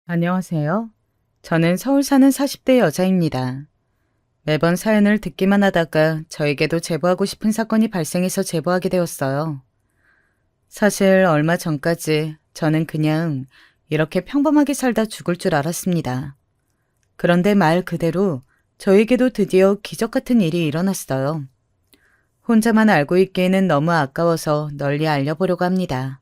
안녕하세요. 저는 서울 사는 40대 여자입니다. 매번 사연을 듣기만 하다가 저에게도 제보하고 싶은 사건이 발생해서 제보하게 되었어요. 사실 얼마 전까지 저는 그냥 이렇게 평범하게 살다 죽을 줄 알았습니다. 그런데 말 그대로 저에게도 드디어 기적 같은 일이 일어났어요. 혼자만 알고 있기에는 너무 아까워서 널리 알려보려고 합니다.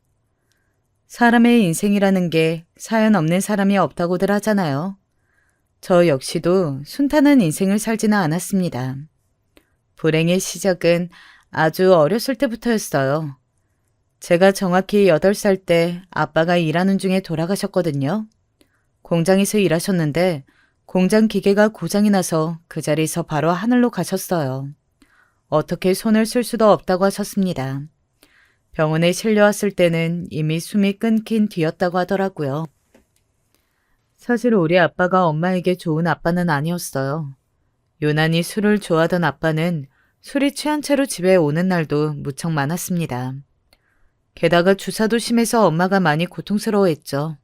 사람의 인생이라는 게 사연 없는 사람이 없다고들 하잖아요. 저 역시도 순탄한 인생을 살지는 않았습니다. 불행의 시작은 아주 어렸을 때부터였어요. 제가 정확히 8살 때 아빠가 일하는 중에 돌아가셨거든요. 공장에서 일하셨는데 공장 기계가 고장이 나서 그 자리에서 바로 하늘로 가셨어요. 어떻게 손을 쓸 수도 없다고 하셨습니다. 병원에 실려왔을 때는 이미 숨이 끊긴 뒤였다고 하더라고요. 사실 우리 아빠가 엄마에게 좋은 아빠는 아니었어요. 유난히 술을 좋아하던 아빠는 술이 취한 채로 집에 오는 날도 무척 많았습니다. 게다가 주사도 심해서 엄마가 많이 고통스러워했죠.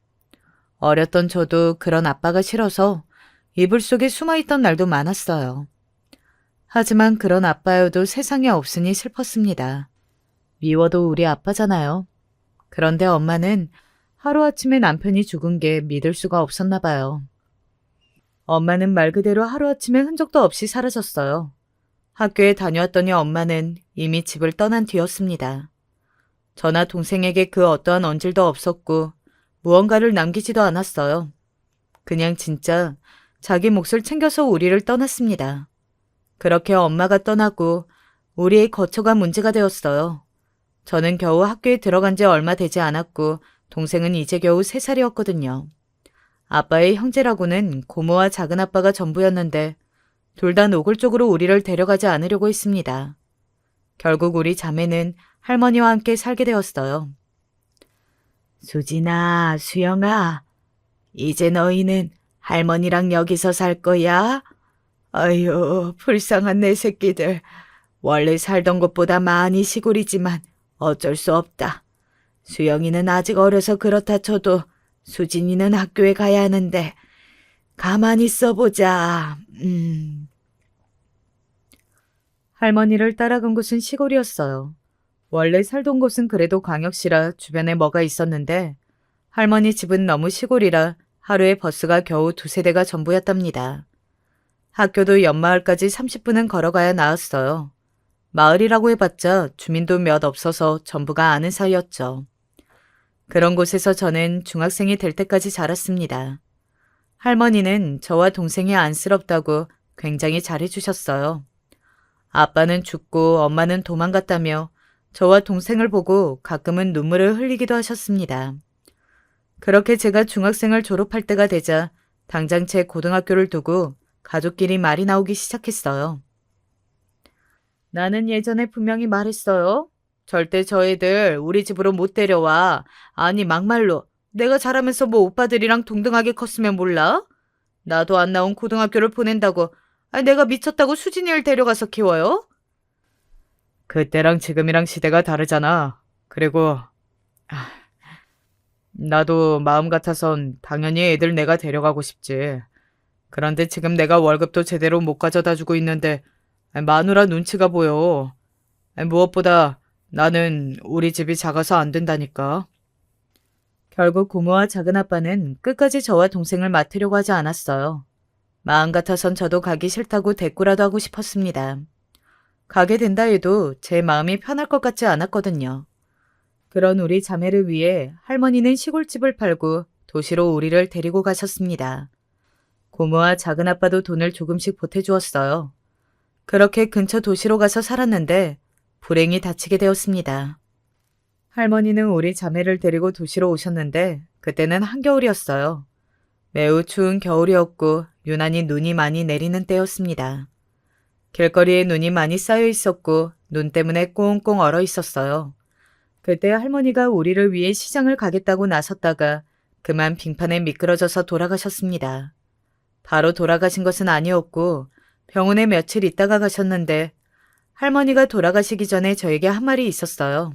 어렸던 저도 그런 아빠가 싫어서 이불 속에 숨어있던 날도 많았어요. 하지만 그런 아빠여도 세상에 없으니 슬펐습니다. 미워도 우리 아빠잖아요. 그런데 엄마는 하루아침에 남편이 죽은 게 믿을 수가 없었나 봐요. 엄마는 말 그대로 하루아침에 흔적도 없이 사라졌어요. 학교에 다녀왔더니 엄마는 이미 집을 떠난 뒤였습니다. 저나 동생에게 그 어떠한 언질도 없었고 무언가를 남기지도 않았어요. 그냥 진짜 자기 몫을 챙겨서 우리를 떠났습니다. 그렇게 엄마가 떠나고 우리의 거처가 문제가 되었어요. 저는 겨우 학교에 들어간 지 얼마 되지 않았고 동생은 이제 겨우 3살이었거든요. 아빠의 형제라고는 고모와 작은아빠가 전부였는데 둘 다 노골적으로 우리를 데려가지 않으려고 했습니다. 결국 우리 자매는 할머니와 함께 살게 되었어요. 수진아, 수영아, 이제 너희는 할머니랑 여기서 살 거야? 아유, 불쌍한 내 새끼들. 원래 살던 곳보다 많이 시골이지만 어쩔 수 없다. 수영이는 아직 어려서 그렇다 쳐도 수진이는 학교에 가야 하는데 가만히 있어보자. 할머니를 따라간 곳은 시골이었어요. 원래 살던 곳은 그래도 광역시라 주변에 뭐가 있었는데 할머니 집은 너무 시골이라 하루에 버스가 겨우 2~3대가 전부였답니다. 학교도 옆마을까지 30분은 걸어가야 나왔어요. 마을이라고 해봤자 주민도 몇 없어서 전부가 아는 사이였죠. 그런 곳에서 저는 중학생이 될 때까지 자랐습니다. 할머니는 저와 동생이 안쓰럽다고 굉장히 잘해주셨어요. 아빠는 죽고 엄마는 도망갔다며 저와 동생을 보고 가끔은 눈물을 흘리기도 하셨습니다. 그렇게 제가 중학생을 졸업할 때가 되자 당장 제 고등학교를 두고 가족끼리 말이 나오기 시작했어요. 나는 예전에 분명히 말했어요. 절대 저 애들 우리 집으로 못 데려와. 아니 막말로 내가 자라면서 뭐 오빠들이랑 동등하게 컸으면 몰라? 나도 안 나온 고등학교를 보낸다고 내가 미쳤다고 수진이를 데려가서 키워요? 그때랑 지금이랑 시대가 다르잖아. 그리고 나도 마음 같아선 당연히 애들 내가 데려가고 싶지. 그런데 지금 내가 월급도 제대로 못 가져다 주고 있는데 마누라 눈치가 보여. 무엇보다 나는 우리 집이 작아서 안 된다니까. 결국 고모와 작은아빠는 끝까지 저와 동생을 맡으려고 하지 않았어요. 마음 같아선 저도 가기 싫다고 대꾸라도 하고 싶었습니다. 가게 된다 해도 제 마음이 편할 것 같지 않았거든요. 그런 우리 자매를 위해 할머니는 시골집을 팔고 도시로 우리를 데리고 가셨습니다. 고모와 작은아빠도 돈을 조금씩 보태주었어요. 그렇게 근처 도시로 가서 살았는데 불행히 다치게 되었습니다. 할머니는 우리 자매를 데리고 도시로 오셨는데 그때는 한겨울이었어요. 매우 추운 겨울이었고 유난히 눈이 많이 내리는 때였습니다. 길거리에 눈이 많이 쌓여 있었고 눈 때문에 꽁꽁 얼어 있었어요. 그때 할머니가 우리를 위해 시장을 가겠다고 나섰다가 그만 빙판에 미끄러져서 돌아가셨습니다. 바로 돌아가신 것은 아니었고 병원에 며칠 있다가 가셨는데 할머니가 돌아가시기 전에 저에게 한 말이 있었어요.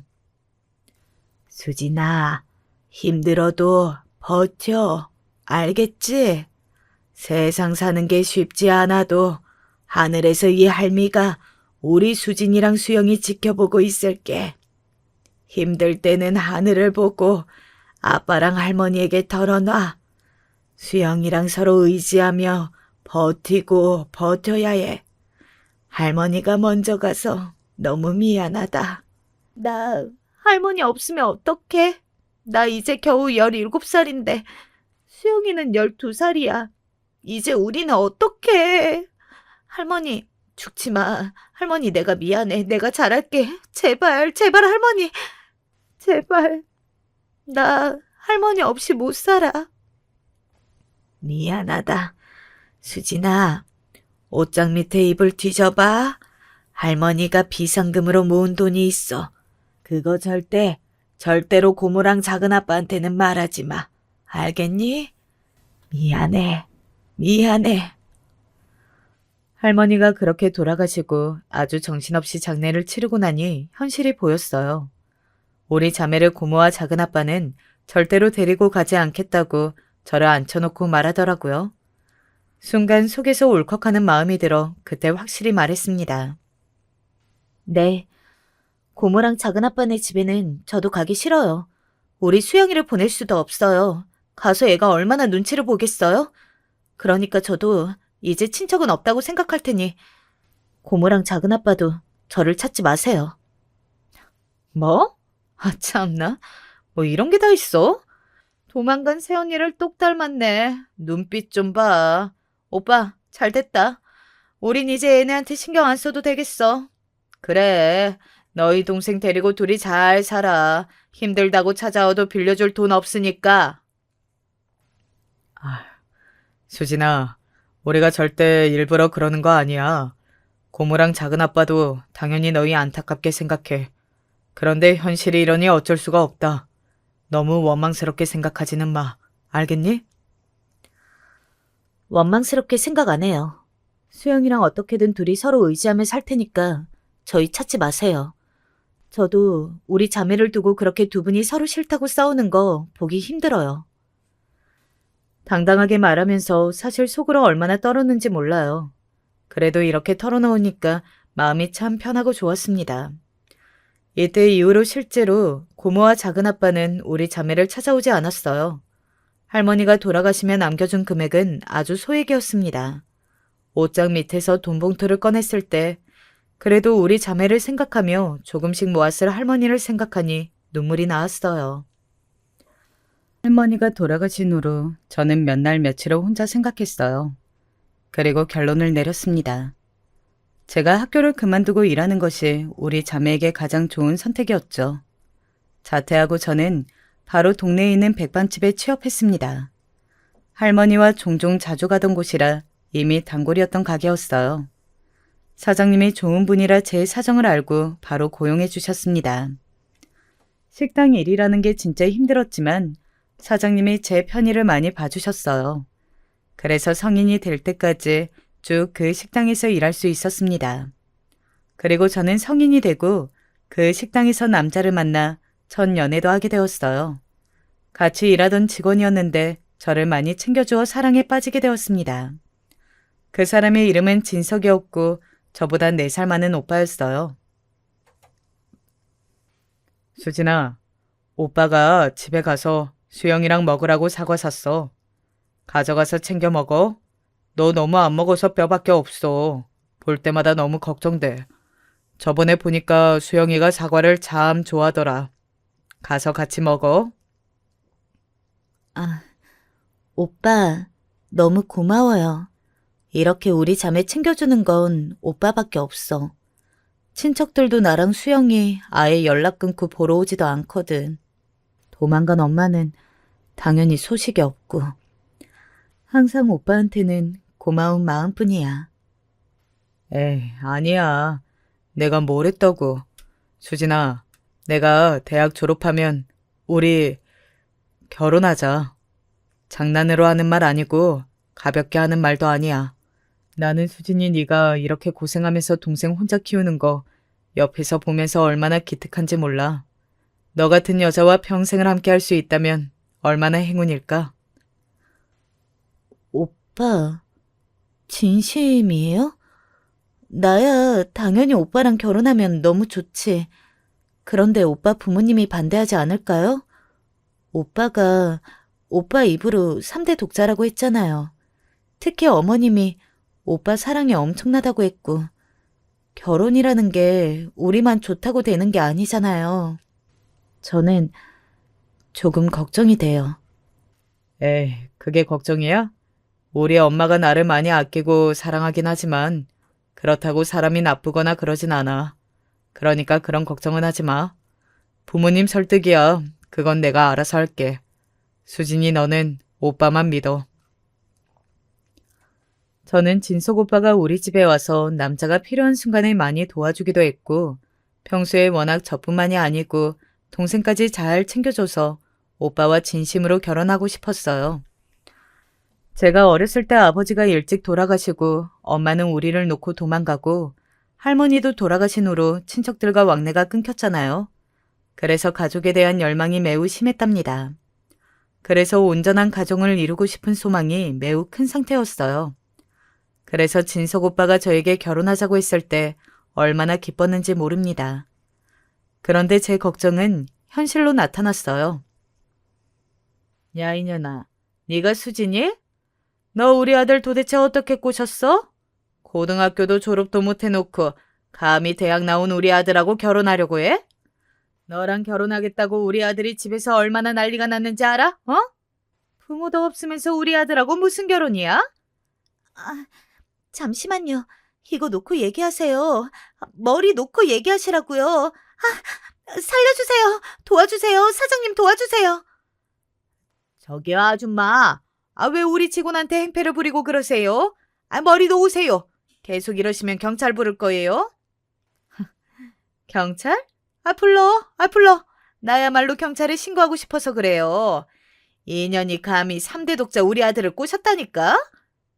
수진아, 힘들어도 버텨. 알겠지? 세상 사는 게 쉽지 않아도 하늘에서 이 할미가 우리 수진이랑 수영이 지켜보고 있을게. 힘들 때는 하늘을 보고 아빠랑 할머니에게 털어놔. 수영이랑 서로 의지하며 버티고 버텨야 해. 할머니가 먼저 가서 너무 미안하다. 나 할머니 없으면 어떡해? 나 이제 겨우 17살인데 수영이는 12살이야. 이제 우리는 어떡해? 할머니, 죽지 마. 할머니, 내가 미안해. 내가 잘할게. 제발, 제발, 할머니. 제발. 나 할머니 없이 못 살아. 미안하다. 수진아, 옷장 밑에 이불 뒤져봐. 할머니가 비상금으로 모은 돈이 있어. 그거 절대로 고모랑 작은아빠한테는 말하지 마. 알겠니? 미안해. 미안해. 할머니가 그렇게 돌아가시고 아주 정신없이 장례를 치르고 나니 현실이 보였어요. 우리 자매를 고모와 작은아빠는 절대로 데리고 가지 않겠다고 저를 앉혀놓고 말하더라고요. 순간 속에서 울컥하는 마음이 들어 그때 확실히 말했습니다. 네. 고모랑 작은아빠네 집에는 저도 가기 싫어요. 우리 수영이를 보낼 수도 없어요. 가서 애가 얼마나 눈치를 보겠어요? 그러니까 저도 이제 친척은 없다고 생각할 테니 고모랑 작은아빠도 저를 찾지 마세요. 뭐? 아 참나. 뭐 이런 게 다 있어? 도망간 새언니를 똑 닮았네. 눈빛 좀 봐. 오빠 잘 됐다. 우린 이제 얘네한테 신경 안 써도 되겠어. 그래. 너희 동생 데리고 둘이 잘 살아. 힘들다고 찾아와도 빌려줄 돈 없으니까. 수진아, 우리가 절대 일부러 그러는 거 아니야. 고모랑 작은아빠도 당연히 너희 안타깝게 생각해. 그런데 현실이 이러니 어쩔 수가 없다. 너무 원망스럽게 생각하지는 마. 알겠니? 원망스럽게 생각 안 해요. 수영이랑 어떻게든 둘이 서로 의지하며 살 테니까 저희 찾지 마세요. 저도 우리 자매를 두고 그렇게 두 분이 서로 싫다고 싸우는 거 보기 힘들어요. 당당하게 말하면서 사실 속으로 얼마나 떨었는지 몰라요. 그래도 이렇게 털어놓으니까 마음이 참 편하고 좋았습니다. 이때 이후로 실제로 고모와 작은아빠는 우리 자매를 찾아오지 않았어요. 할머니가 돌아가시며 남겨준 금액은 아주 소액이었습니다. 옷장 밑에서 돈 봉투를 꺼냈을 때 그래도 우리 자매를 생각하며 조금씩 모았을 할머니를 생각하니 눈물이 나왔어요. 할머니가 돌아가신 후로 저는 몇 날 며칠을 혼자 생각했어요. 그리고 결론을 내렸습니다. 제가 학교를 그만두고 일하는 것이 우리 자매에게 가장 좋은 선택이었죠. 자퇴하고 저는 바로 동네에 있는 백반집에 취업했습니다. 할머니와 종종 자주 가던 곳이라 이미 단골이었던 가게였어요. 사장님이 좋은 분이라 제 사정을 알고 바로 고용해 주셨습니다. 식당 일이라는 게 진짜 힘들었지만 사장님이 제 편의를 많이 봐주셨어요. 그래서 성인이 될 때까지 쭉 그 식당에서 일할 수 있었습니다. 그리고 저는 성인이 되고 그 식당에서 남자를 만나 첫 연애도 하게 되었어요. 같이 일하던 직원이었는데 저를 많이 챙겨주어 사랑에 빠지게 되었습니다. 그 사람의 이름은 진석이었고 저보다 4살 많은 오빠였어요. 수진아, 오빠가 집에 가서 수영이랑 먹으라고 사과 샀어. 가져가서 챙겨 먹어. 너 너무 안 먹어서 뼈밖에 없어. 볼 때마다 너무 걱정돼. 저번에 보니까 수영이가 사과를 참 좋아하더라. 가서 같이 먹어. 아, 오빠, 너무 고마워요. 이렇게 우리 자매 챙겨주는 건 오빠밖에 없어. 친척들도 나랑 수영이 아예 연락 끊고 보러 오지도 않거든. 도망간 엄마는 당연히 소식이 없고. 항상 오빠한테는 고마운 마음뿐이야. 에이, 아니야. 내가 뭘 했다고. 수진아, 내가 대학 졸업하면 우리 결혼하자. 장난으로 하는 말 아니고 가볍게 하는 말도 아니야. 나는 수진이 네가 이렇게 고생하면서 동생 혼자 키우는 거 옆에서 보면서 얼마나 기특한지 몰라. 너 같은 여자와 평생을 함께 할 수 있다면 얼마나 행운일까? 오빠, 진심이에요? 나야 당연히 오빠랑 결혼하면 너무 좋지. 그런데 오빠 부모님이 반대하지 않을까요? 오빠가 오빠 입으로 3대 독자라고 했잖아요. 특히 어머님이 오빠 사랑이 엄청나다고 했고, 결혼이라는 게 우리만 좋다고 되는 게 아니잖아요. 저는 조금 걱정이 돼요. 에이, 그게 걱정이야? 우리 엄마가 나를 많이 아끼고 사랑하긴 하지만 그렇다고 사람이 나쁘거나 그러진 않아. 그러니까 그런 걱정은 하지 마. 부모님 설득이야. 그건 내가 알아서 할게. 수진이 너는 오빠만 믿어. 저는 진석 오빠가 우리 집에 와서 남자가 필요한 순간에 많이 도와주기도 했고 평소에 워낙 저뿐만이 아니고 동생까지 잘 챙겨줘서 오빠와 진심으로 결혼하고 싶었어요. 제가 어렸을 때 아버지가 일찍 돌아가시고 엄마는 우리를 놓고 도망가고 할머니도 돌아가신 후로 친척들과 왕래가 끊겼잖아요. 그래서 가족에 대한 열망이 매우 심했답니다. 그래서 온전한 가정을 이루고 싶은 소망이 매우 큰 상태였어요. 그래서 진석 오빠가 저에게 결혼하자고 했을 때 얼마나 기뻤는지 모릅니다. 그런데 제 걱정은 현실로 나타났어요. 야, 이년아, 네가 수진이? 너 우리 아들 도대체 어떻게 꼬셨어? 고등학교도 졸업도 못 해놓고 감히 대학 나온 우리 아들하고 결혼하려고 해? 너랑 결혼하겠다고 우리 아들이 집에서 얼마나 난리가 났는지 알아? 어? 부모도 없으면서 우리 아들하고 무슨 결혼이야? 아, 잠시만요. 이거 놓고 얘기하세요. 머리 놓고 얘기하시라고요. 살려주세요. 도와주세요. 사장님 도와주세요. 저기요, 아줌마. 왜 우리 직원한테 행패를 부리고 그러세요? 머리 놓으세요. 계속 이러시면 경찰 부를 거예요. 경찰? 불러. 나야말로 경찰에 신고하고 싶어서 그래요. 이 년이 감히 3대 독자 우리 아들을 꼬셨다니까?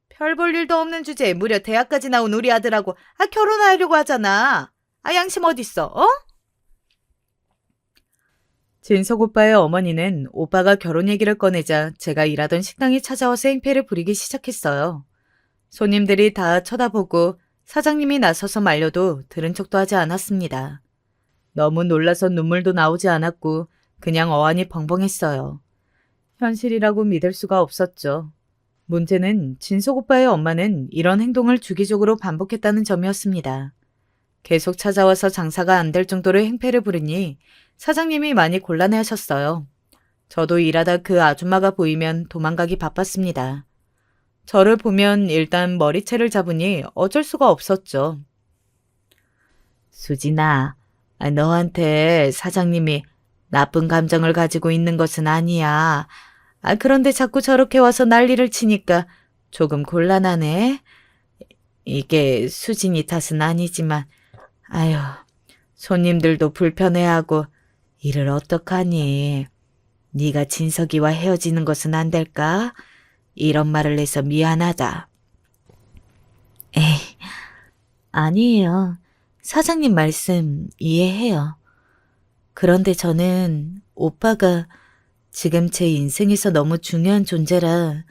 별 볼 일도 없는 주제에 무려 대학까지 나온 우리 아들하고 결혼하려고 하잖아. 양심 어딨어, 어? 진석 오빠의 어머니는 오빠가 결혼 얘기를 꺼내자 제가 일하던 식당에 찾아와서 행패를 부리기 시작했어요. 손님들이 다 쳐다보고 사장님이 나서서 말려도 들은 척도 하지 않았습니다. 너무 놀라서 눈물도 나오지 않았고 그냥 어안이 벙벙했어요. 현실이라고 믿을 수가 없었죠. 문제는 진석 오빠의 엄마는 이런 행동을 주기적으로 반복했다는 점이었습니다. 계속 찾아와서 장사가 안 될 정도로 행패를 부르니 사장님이 많이 곤란해하셨어요. 저도 일하다 그 아줌마가 보이면 도망가기 바빴습니다. 저를 보면 일단 머리채를 잡으니 어쩔 수가 없었죠. 수진아, 너한테 사장님이 나쁜 감정을 가지고 있는 것은 아니야. 그런데 자꾸 저렇게 와서 난리를 치니까 조금 곤란하네. 이게 수진이 탓은 아니지만, 아휴, 손님들도 불편해하고 일을 어떡하니. 네가 진석이와 헤어지는 것은 안 될까? 이런 말을 해서 미안하다. 에이, 아니에요. 사장님 말씀 이해해요. 그런데 저는 오빠가 지금 제 인생에서 너무 중요한 존재라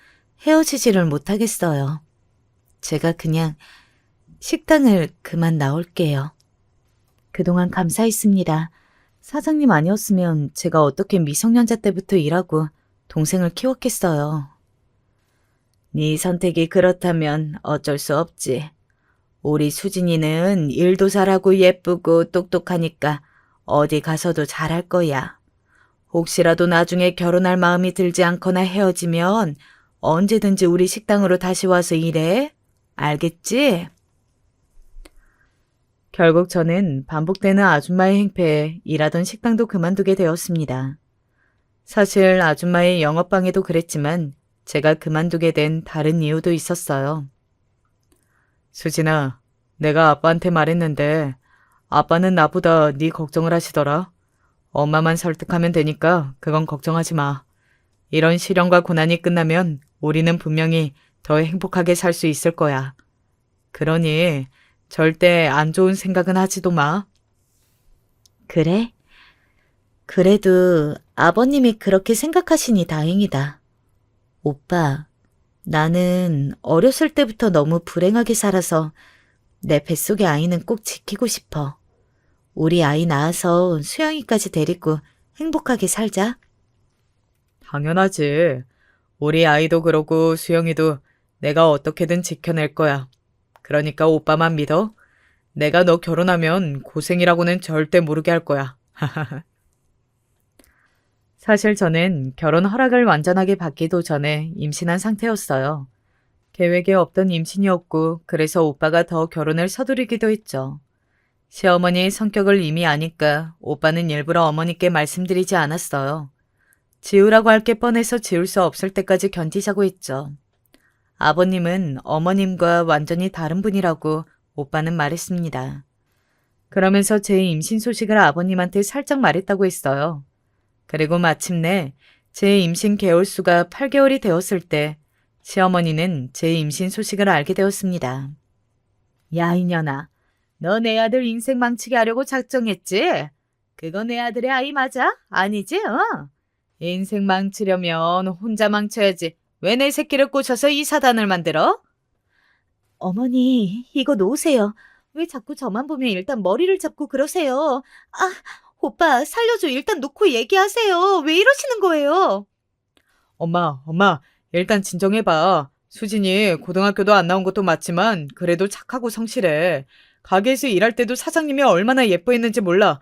헤어지지를 못하겠어요. 제가 그냥 식당을 그만 나올게요. 그동안 감사했습니다. 사장님 아니었으면 제가 어떻게 미성년자 때부터 일하고 동생을 키웠겠어요. 네 선택이 그렇다면 어쩔 수 없지. 우리 수진이는 일도 잘하고 예쁘고 똑똑하니까 어디 가서도 잘할 거야. 혹시라도 나중에 결혼할 마음이 들지 않거나 헤어지면 언제든지 우리 식당으로 다시 와서 일해. 알겠지? 결국 저는 반복되는 아줌마의 행패에 일하던 식당도 그만두게 되었습니다. 사실 아줌마의 영업방해도 그랬지만 제가 그만두게 된 다른 이유도 있었어요. 수진아, 내가 아빠한테 말했는데 아빠는 나보다 네 걱정을 하시더라. 엄마만 설득하면 되니까 그건 걱정하지 마. 이런 시련과 고난이 끝나면 우리는 분명히 더 행복하게 살 수 있을 거야. 그러니 절대 안 좋은 생각은 하지도 마. 그래? 그래도 아버님이 그렇게 생각하시니 다행이다. 오빠, 나는 어렸을 때부터 너무 불행하게 살아서 내 뱃속의 아이는 꼭 지키고 싶어. 우리 아이 낳아서 수영이까지 데리고 행복하게 살자. 당연하지. 우리 아이도 그러고 수영이도 내가 어떻게든 지켜낼 거야. 그러니까 오빠만 믿어. 내가 너 결혼하면 고생이라고는 절대 모르게 할 거야. 사실 저는 결혼 허락을 완전하게 받기도 전에 임신한 상태였어요. 계획에 없던 임신이었고 그래서 오빠가 더 결혼을 서두르기도 했죠. 시어머니의 성격을 이미 아니까 오빠는 일부러 어머니께 말씀드리지 않았어요. 지우라고 할 게 뻔해서 지울 수 없을 때까지 견디자고 했죠. 아버님은 어머님과 완전히 다른 분이라고 오빠는 말했습니다. 그러면서 제 임신 소식을 아버님한테 살짝 말했다고 했어요. 그리고 마침내 제 임신 개월수가 8개월이 되었을 때 시어머니는 제 임신 소식을 알게 되었습니다. 야, 이년아. 너 내 아들 인생 망치게 하려고 작정했지? 그거 내 아들의 아이 맞아? 아니지? 인생 망치려면 혼자 망쳐야지. 왜 내 새끼를 꼬셔서 이 사단을 만들어? 어머니, 이거 놓으세요. 왜 자꾸 저만 보면 일단 머리를 잡고 그러세요? 아, 오빠, 살려줘. 일단 놓고 얘기하세요. 왜 이러시는 거예요? 엄마, 일단 진정해봐. 수진이 고등학교도 안 나온 것도 맞지만 그래도 착하고 성실해. 가게에서 일할 때도 사장님이 얼마나 예뻐했는지 몰라.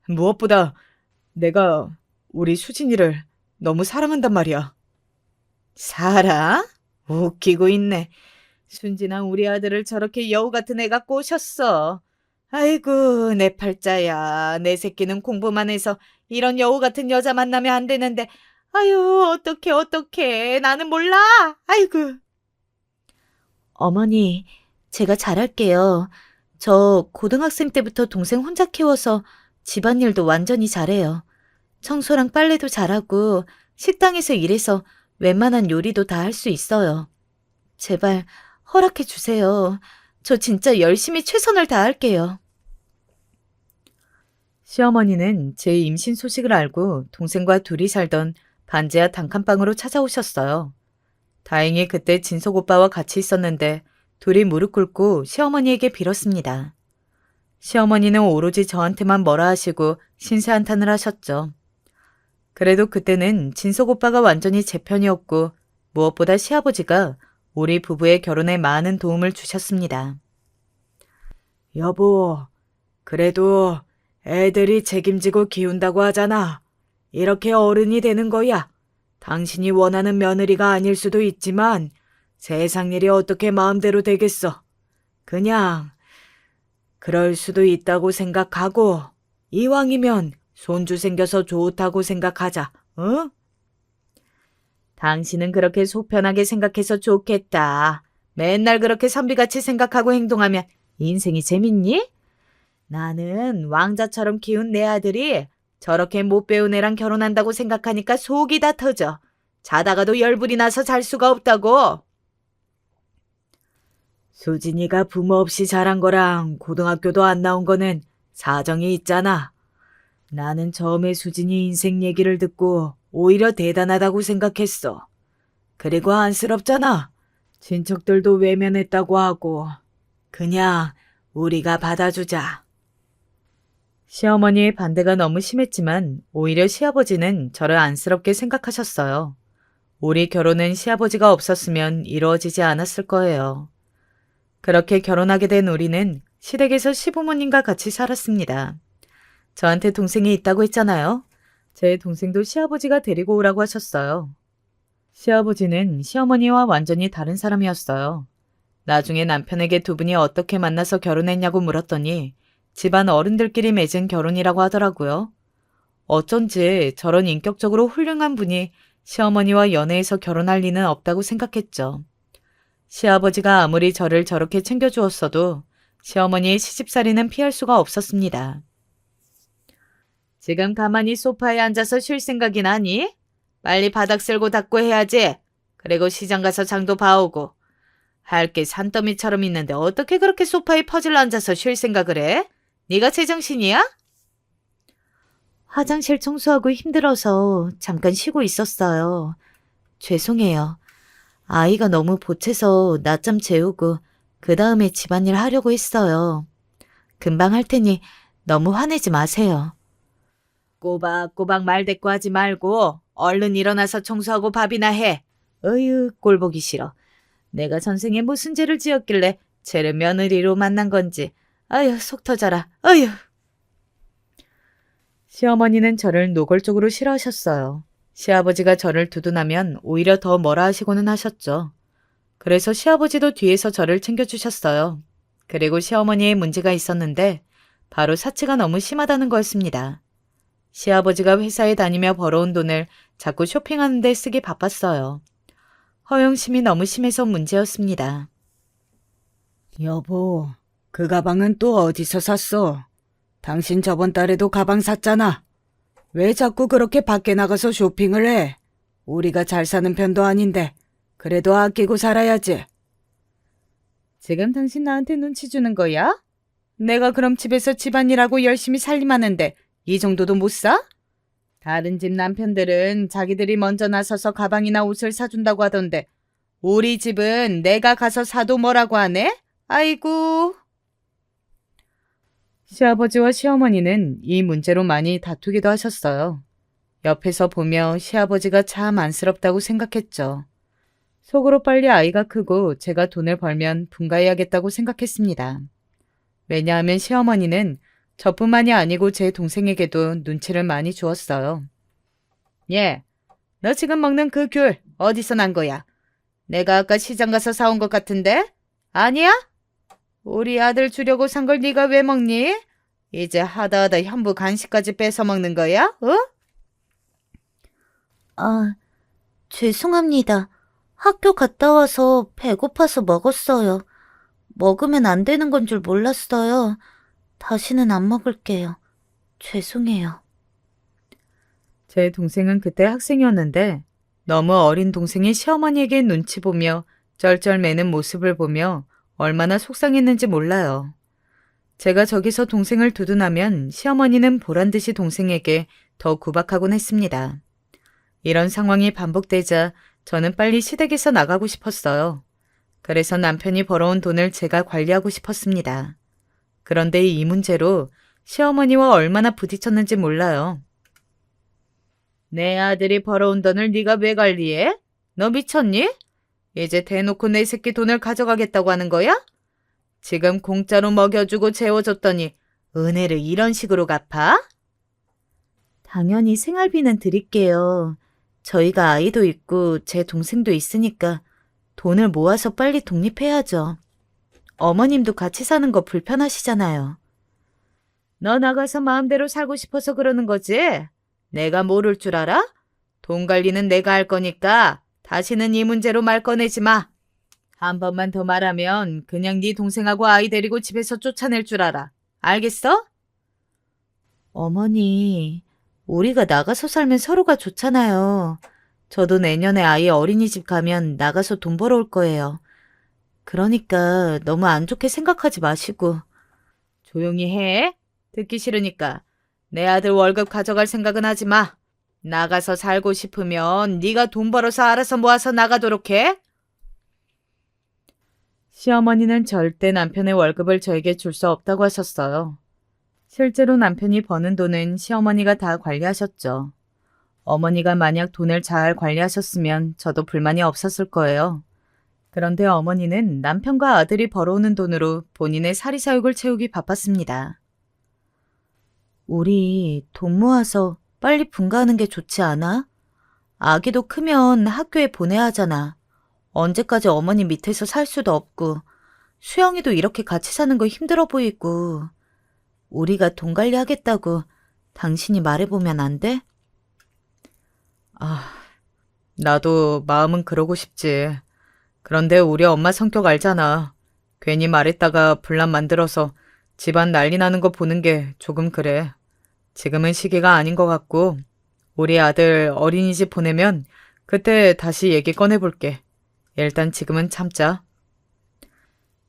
무엇보다 내가 우리 수진이를 너무 사랑한단 말이야. 사랑? 웃기고 있네. 순진한 우리 아들을 저렇게 여우 같은 애가 꼬셨어. 아이고, 내 팔자야. 내 새끼는 공부만 해서 이런 여우 같은 여자 만나면 안 되는데. 아유, 어떡해. 나는 몰라. 아이고. 어머니, 제가 잘할게요. 저 고등학생 때부터 동생 혼자 키워서 집안일도 완전히 잘해요. 청소랑 빨래도 잘하고 식당에서 일해서 웬만한 요리도 다 할 수 있어요. 제발 허락해 주세요. 저 진짜 열심히 최선을 다할게요. 시어머니는 제 임신 소식을 알고 동생과 둘이 살던 반지하 단칸방으로 찾아오셨어요. 다행히 그때 진석 오빠와 같이 있었는데 둘이 무릎 꿇고 시어머니에게 빌었습니다. 시어머니는 오로지 저한테만 뭐라 하시고 신세 한탄을 하셨죠. 그래도 그때는 진석 오빠가 완전히 제 편이었고 무엇보다 시아버지가 우리 부부의 결혼에 많은 도움을 주셨습니다. 여보, 그래도 애들이 책임지고 키운다고 하잖아. 이렇게 어른이 되는 거야. 당신이 원하는 며느리가 아닐 수도 있지만 세상 일이 어떻게 마음대로 되겠어. 그냥 그럴 수도 있다고 생각하고 이왕이면 손주 생겨서 좋다고 생각하자. 응? 당신은 그렇게 속 편하게 생각해서 좋겠다. 맨날 그렇게 선비같이 생각하고 행동하면 인생이 재밌니? 나는 왕자처럼 키운 내 아들이 저렇게 못 배운 애랑 결혼한다고 생각하니까 속이 다 터져. 자다가도 열불이 나서 잘 수가 없다고. 수진이가 부모 없이 자란 거랑 고등학교도 안 나온 거는 사정이 있잖아. 나는 처음에 수진이 인생 얘기를 듣고 오히려 대단하다고 생각했어. 그리고 안쓰럽잖아. 친척들도 외면했다고 하고. 그냥 우리가 받아주자. 시어머니의 반대가 너무 심했지만 오히려 시아버지는 저를 안쓰럽게 생각하셨어요. 우리 결혼은 시아버지가 없었으면 이루어지지 않았을 거예요. 그렇게 결혼하게 된 우리는 시댁에서 시부모님과 같이 살았습니다. 저한테 동생이 있다고 했잖아요. 제 동생도 시아버지가 데리고 오라고 하셨어요. 시아버지는 시어머니와 완전히 다른 사람이었어요. 나중에 남편에게 두 분이 어떻게 만나서 결혼했냐고 물었더니 집안 어른들끼리 맺은 결혼이라고 하더라고요. 어쩐지 저런 인격적으로 훌륭한 분이 시어머니와 연애해서 결혼할 리는 없다고 생각했죠. 시아버지가 아무리 저를 저렇게 챙겨주었어도 시어머니의 시집살이는 피할 수가 없었습니다. 지금 가만히 소파에 앉아서 쉴 생각이 나니? 빨리 바닥 쓸고 닦고 해야지. 그리고 시장 가서 장도 봐오고. 할 게 산더미처럼 있는데 어떻게 그렇게 소파에 퍼질러 앉아서 쉴 생각을 해? 네가 제정신이야? 화장실 청소하고 힘들어서 잠깐 쉬고 있었어요. 죄송해요. 아이가 너무 보채서 낮잠 재우고 그 다음에 집안일 하려고 했어요. 금방 할 테니 너무 화내지 마세요. 꼬박꼬박 말대꾸 하지 말고 얼른 일어나서 청소하고 밥이나 해. 어휴, 꼴 보기 싫어. 내가 전생에 무슨 죄를 지었길래 쟤를 며느리로 만난 건지. 아휴, 속 터져라. 어휴. 시어머니는 저를 노골적으로 싫어하셨어요. 시아버지가 저를 두둔하면 오히려 더 뭐라 하시고는 하셨죠. 그래서 시아버지도 뒤에서 저를 챙겨주셨어요. 그리고 시어머니의 문제가 있었는데 바로 사치가 너무 심하다는 거였습니다. 시아버지가 회사에 다니며 벌어온 돈을 자꾸 쇼핑하는 데 쓰기 바빴어요. 허영심이 너무 심해서 문제였습니다. 여보, 그 가방은 또 어디서 샀어? 당신 저번 달에도 가방 샀잖아. 왜 자꾸 그렇게 밖에 나가서 쇼핑을 해? 우리가 잘 사는 편도 아닌데 그래도 아끼고 살아야지. 지금 당신 나한테 눈치 주는 거야? 내가 그럼 집에서 집안일하고 열심히 살림하는데 이 정도도 못 사? 다른 집 남편들은 자기들이 먼저 나서서 가방이나 옷을 사준다고 하던데 우리 집은 내가 가서 사도 뭐라고 하네? 아이고. 시아버지와 시어머니는 이 문제로 많이 다투기도 하셨어요. 옆에서 보며 시아버지가 참 안쓰럽다고 생각했죠. 속으로 빨리 아이가 크고 제가 돈을 벌면 분가해야겠다고 생각했습니다. 왜냐하면 시어머니는 저뿐만이 아니고 제 동생에게도 눈치를 많이 주었어요. 예, 너 지금 먹는 그 귤 어디서 난 거야? 내가 아까 시장 가서 사온 것 같은데? 아니야? 우리 아들 주려고 산 걸 네가 왜 먹니? 이제 하다하다 현부 간식까지 뺏어 먹는 거야? 어? 아, 죄송합니다. 학교 갔다 와서 배고파서 먹었어요. 먹으면 안 되는 건 줄 몰랐어요. 다시는 안 먹을게요. 죄송해요. 제 동생은 그때 학생이었는데 너무 어린 동생이 시어머니에게 눈치 보며 쩔쩔매는 모습을 보며 얼마나 속상했는지 몰라요. 제가 저기서 동생을 두둔하면 시어머니는 보란듯이 동생에게 더 구박하곤 했습니다. 이런 상황이 반복되자 저는 빨리 시댁에서 나가고 싶었어요. 그래서 남편이 벌어온 돈을 제가 관리하고 싶었습니다. 그런데 이 문제로 시어머니와 얼마나 부딪혔는지 몰라요. 내 아들이 벌어온 돈을 네가 왜 관리해? 너 미쳤니? 이제 대놓고 내 새끼 돈을 가져가겠다고 하는 거야? 지금 공짜로 먹여주고 재워줬더니 은혜를 이런 식으로 갚아? 당연히 생활비는 드릴게요. 저희가 아이도 있고 제 동생도 있으니까 돈을 모아서 빨리 독립해야죠. 어머님도 같이 사는 거 불편하시잖아요. 너 나가서 마음대로 살고 싶어서 그러는 거지? 내가 모를 줄 알아? 돈 관리는 내가 할 거니까 다시는 이 문제로 말 꺼내지 마. 한 번만 더 말하면 그냥 네 동생하고 아이 데리고 집에서 쫓아낼 줄 알아. 알겠어? 어머니, 우리가 나가서 살면 서로가 좋잖아요. 저도 내년에 아이 어린이집 가면 나가서 돈 벌어올 거예요. 그러니까 너무 안 좋게 생각하지 마시고. 조용히 해. 듣기 싫으니까. 내 아들 월급 가져갈 생각은 하지 마. 나가서 살고 싶으면 네가 돈 벌어서 알아서 모아서 나가도록 해. 시어머니는 절대 남편의 월급을 저에게 줄 수 없다고 하셨어요. 실제로 남편이 버는 돈은 시어머니가 다 관리하셨죠. 어머니가 만약 돈을 잘 관리하셨으면 저도 불만이 없었을 거예요. 그런데 어머니는 남편과 아들이 벌어오는 돈으로 본인의 사리사욕을 채우기 바빴습니다. 우리 돈 모아서 빨리 분가하는 게 좋지 않아? 아기도 크면 학교에 보내야 하잖아. 언제까지 어머니 밑에서 살 수도 없고, 수영이도 이렇게 같이 사는 거 힘들어 보이고, 우리가 돈 관리하겠다고 당신이 말해보면 안 돼? 나도 마음은 그러고 싶지. 그런데 우리 엄마 성격 알잖아. 괜히 말했다가 분란 만들어서 집안 난리 나는 거 보는 게 조금 그래. 지금은 시기가 아닌 것 같고 우리 아들 어린이집 보내면 그때 다시 얘기 꺼내볼게. 일단 지금은 참자.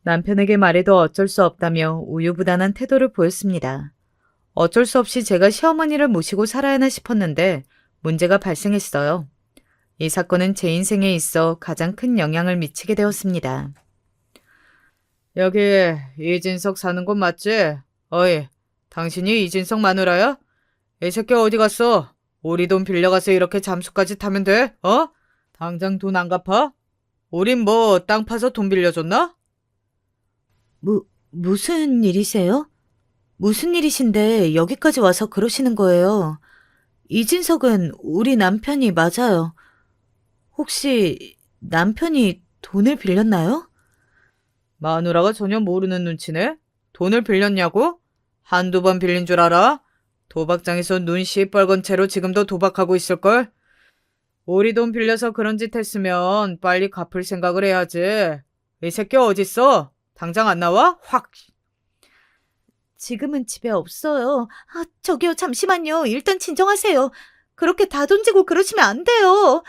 남편에게 말해도 어쩔 수 없다며 우유부단한 태도를 보였습니다. 어쩔 수 없이 제가 시어머니를 모시고 살아야 하나 싶었는데 문제가 발생했어요. 이 사건은 제 인생에 있어 가장 큰 영향을 미치게 되었습니다. 여기 이진석 사는 곳 맞지? 어이, 당신이 이진석 마누라야? 이 새끼 어디 갔어? 우리 돈 빌려가서 이렇게 잠수까지 타면 돼? 어? 당장 돈 안 갚아? 우린 뭐 땅 파서 돈 빌려줬나? 무슨 일이세요? 무슨 일이신데 여기까지 와서 그러시는 거예요? 이진석은 우리 남편이 맞아요. 혹시 남편이 돈을 빌렸나요? 마누라가 전혀 모르는 눈치네? 돈을 빌렸냐고? 한두 번 빌린 줄 알아? 도박장에서 눈 시뻘건 채로 지금도 도박하고 있을걸? 우리 돈 빌려서 그런 짓 했으면 빨리 갚을 생각을 해야지. 이 새끼 어딨어? 당장 안 나와? 확! 지금은 집에 없어요. 저기요, 잠시만요. 일단 진정하세요. 그렇게 다 던지고 그러시면 안 돼요.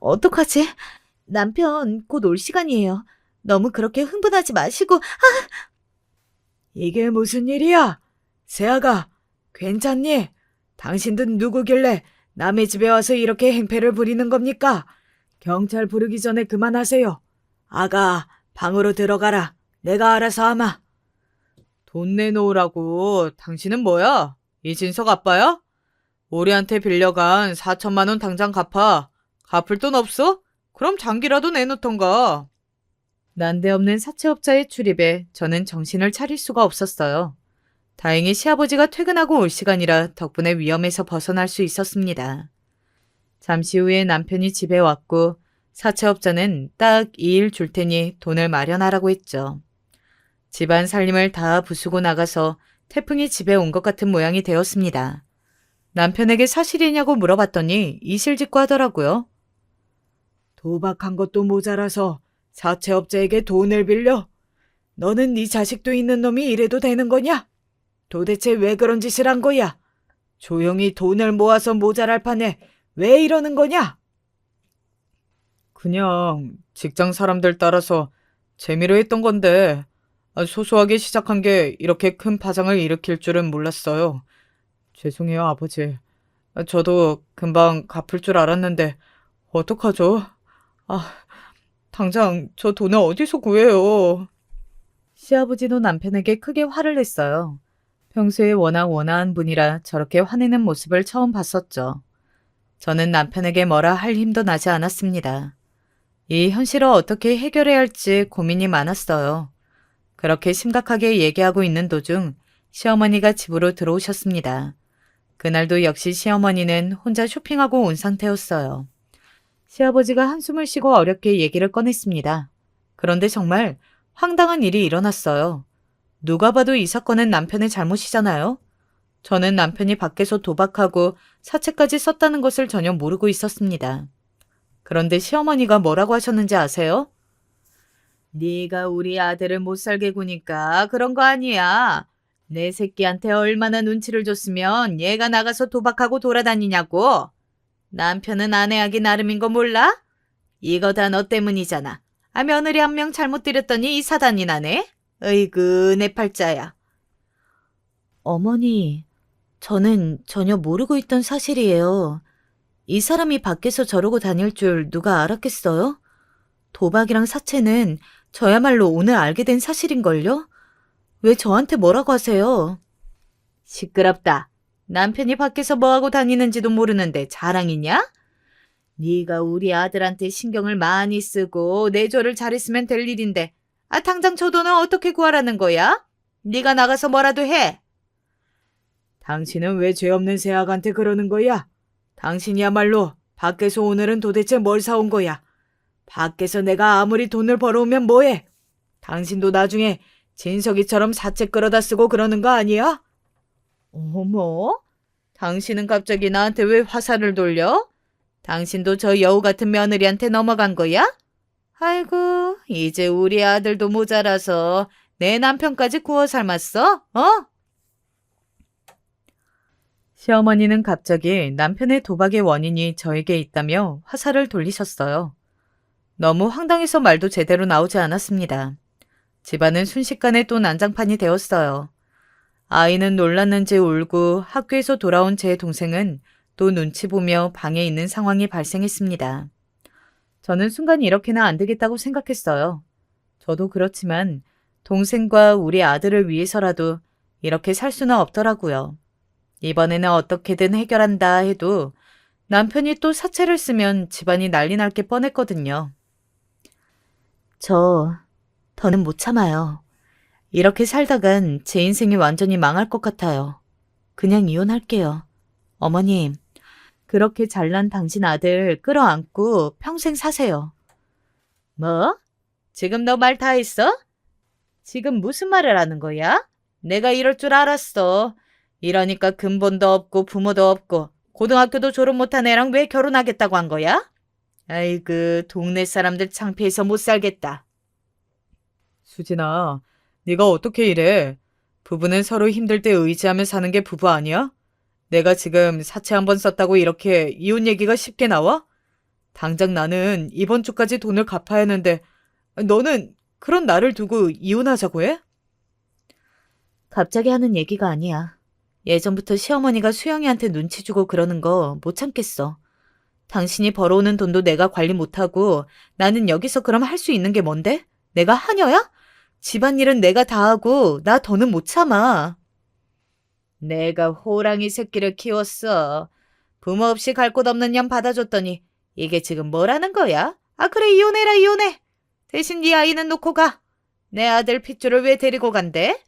어떡하지? 남편 곧 올 시간이에요. 너무 그렇게 흥분하지 마시고. 이게 무슨 일이야? 세아가, 괜찮니? 당신들 누구길래 남의 집에 와서 이렇게 행패를 부리는 겁니까? 경찰 부르기 전에 그만하세요. 아가, 방으로 들어가라. 내가 알아서 하마. 돈 내놓으라고. 당신은 뭐야? 이진석 아빠야? 우리한테 빌려간 4천만 원 당장 갚아. 갚을 돈 없어? 그럼 장기라도 내놓던가. 난데없는 사채업자의 출입에 저는 정신을 차릴 수가 없었어요. 다행히 시아버지가 퇴근하고 올 시간이라 덕분에 위험에서 벗어날 수 있었습니다. 잠시 후에 남편이 집에 왔고 사채업자는 딱 2일 줄 테니 돈을 마련하라고 했죠. 집안 살림을 다 부수고 나가서 태풍이 집에 온 것 같은 모양이 되었습니다. 남편에게 사실이냐고 물어봤더니 이실직고 하더라고요. 도박한 것도 모자라서 사채업자에게 돈을 빌려? 너는 네 자식도 있는 놈이 이래도 되는 거냐? 도대체 왜 그런 짓을 한 거야? 조용히 돈을 모아서 모자랄 판에 왜 이러는 거냐? 그냥 직장 사람들 따라서 재미로 했던 건데 소소하게 시작한 게 이렇게 큰 파장을 일으킬 줄은 몰랐어요. 죄송해요, 아버지. 저도 금방 갚을 줄 알았는데 어떡하죠? 당장 저 돈을 어디서 구해요? 시아버지도 남편에게 크게 화를 냈어요. 평소에 워낙 온화한 분이라 저렇게 화내는 모습을 처음 봤었죠. 저는 남편에게 뭐라 할 힘도 나지 않았습니다. 이 현실을 어떻게 해결해야 할지 고민이 많았어요. 그렇게 심각하게 얘기하고 있는 도중 시어머니가 집으로 들어오셨습니다. 그날도 역시 시어머니는 혼자 쇼핑하고 온 상태였어요. 시아버지가 한숨을 쉬고 어렵게 얘기를 꺼냈습니다. 그런데 정말 황당한 일이 일어났어요. 누가 봐도 이 사건은 남편의 잘못이잖아요. 저는 남편이 밖에서 도박하고 사채까지 썼다는 것을 전혀 모르고 있었습니다. 그런데 시어머니가 뭐라고 하셨는지 아세요? 네가 우리 아들을 못 살게 구니까 그런 거 아니야. 내 새끼한테 얼마나 눈치를 줬으면 얘가 나가서 도박하고 돌아다니냐고. 남편은 아내하기 나름인 거 몰라? 이거 다 너 때문이잖아. 며느리 한 명 잘못 들였더니 이 사단이 나네. 으이그 내 팔자야. 어머니, 저는 전혀 모르고 있던 사실이에요. 이 사람이 밖에서 저러고 다닐 줄 누가 알았겠어요? 도박이랑 사채는 저야말로 오늘 알게 된 사실인걸요? 왜 저한테 뭐라고 하세요? 시끄럽다. 남편이 밖에서 뭐하고 다니는지도 모르는데 자랑이냐? 네가 우리 아들한테 신경을 많이 쓰고 내조를 잘했으면 될 일인데 당장 저 돈을 어떻게 구하라는 거야? 네가 나가서 뭐라도 해. 당신은 왜 죄 없는 새아가한테 그러는 거야? 당신이야말로 밖에서 오늘은 도대체 뭘 사온 거야? 밖에서 내가 아무리 돈을 벌어오면 뭐해? 당신도 나중에 진석이처럼 사채 끌어다 쓰고 그러는 거 아니야? 어머? 당신은 갑자기 나한테 왜 화살을 돌려? 당신도 저 여우 같은 며느리한테 넘어간 거야? 아이고, 이제 우리 아들도 모자라서 내 남편까지 구워 삶았어? 시어머니는 갑자기 남편의 도박의 원인이 저에게 있다며 화살을 돌리셨어요. 너무 황당해서 말도 제대로 나오지 않았습니다. 집안은 순식간에 또 난장판이 되었어요. 아이는 놀랐는지 울고 학교에서 돌아온 제 동생은 또 눈치 보며 방에 있는 상황이 발생했습니다. 저는 순간 이렇게는 안 되겠다고 생각했어요. 저도 그렇지만 동생과 우리 아들을 위해서라도 이렇게 살 수는 없더라고요. 이번에는 어떻게든 해결한다 해도 남편이 또 사채를 쓰면 집안이 난리 날 게 뻔했거든요. 더는 못 참아요. 이렇게 살다간 제 인생이 완전히 망할 것 같아요. 그냥 이혼할게요. 어머님, 그렇게 잘난 당신 아들 끌어안고 평생 사세요. 뭐? 지금 너 말 다 했어? 지금 무슨 말을 하는 거야? 내가 이럴 줄 알았어. 이러니까 근본도 없고 부모도 없고 고등학교도 졸업 못한 애랑 왜 결혼하겠다고 한 거야? 아이고, 동네 사람들 창피해서 못 살겠다. 수진아, 네가 어떻게 이래? 부부는 서로 힘들 때 의지하며 사는 게 부부 아니야? 내가 지금 사채 한 번 썼다고 이렇게 이혼 얘기가 쉽게 나와? 당장 나는 이번 주까지 돈을 갚아야 하는데 너는 그런 나를 두고 이혼하자고 해? 갑자기 하는 얘기가 아니야. 예전부터 시어머니가 수영이한테 눈치 주고 그러는 거 못 참겠어. 당신이 벌어오는 돈도 내가 관리 못하고 나는 여기서 그럼 할 수 있는 게 뭔데? 내가 하녀야? 집안일은 내가 다 하고 나 더는 못 참아. 내가 호랑이 새끼를 키웠어. 부모 없이 갈 곳 없는 년 받아줬더니 이게 지금 뭐라는 거야? 아, 그래, 이혼해라, 이혼해. 대신 네 아이는 놓고 가. 내 아들 핏줄을 왜 데리고 간대?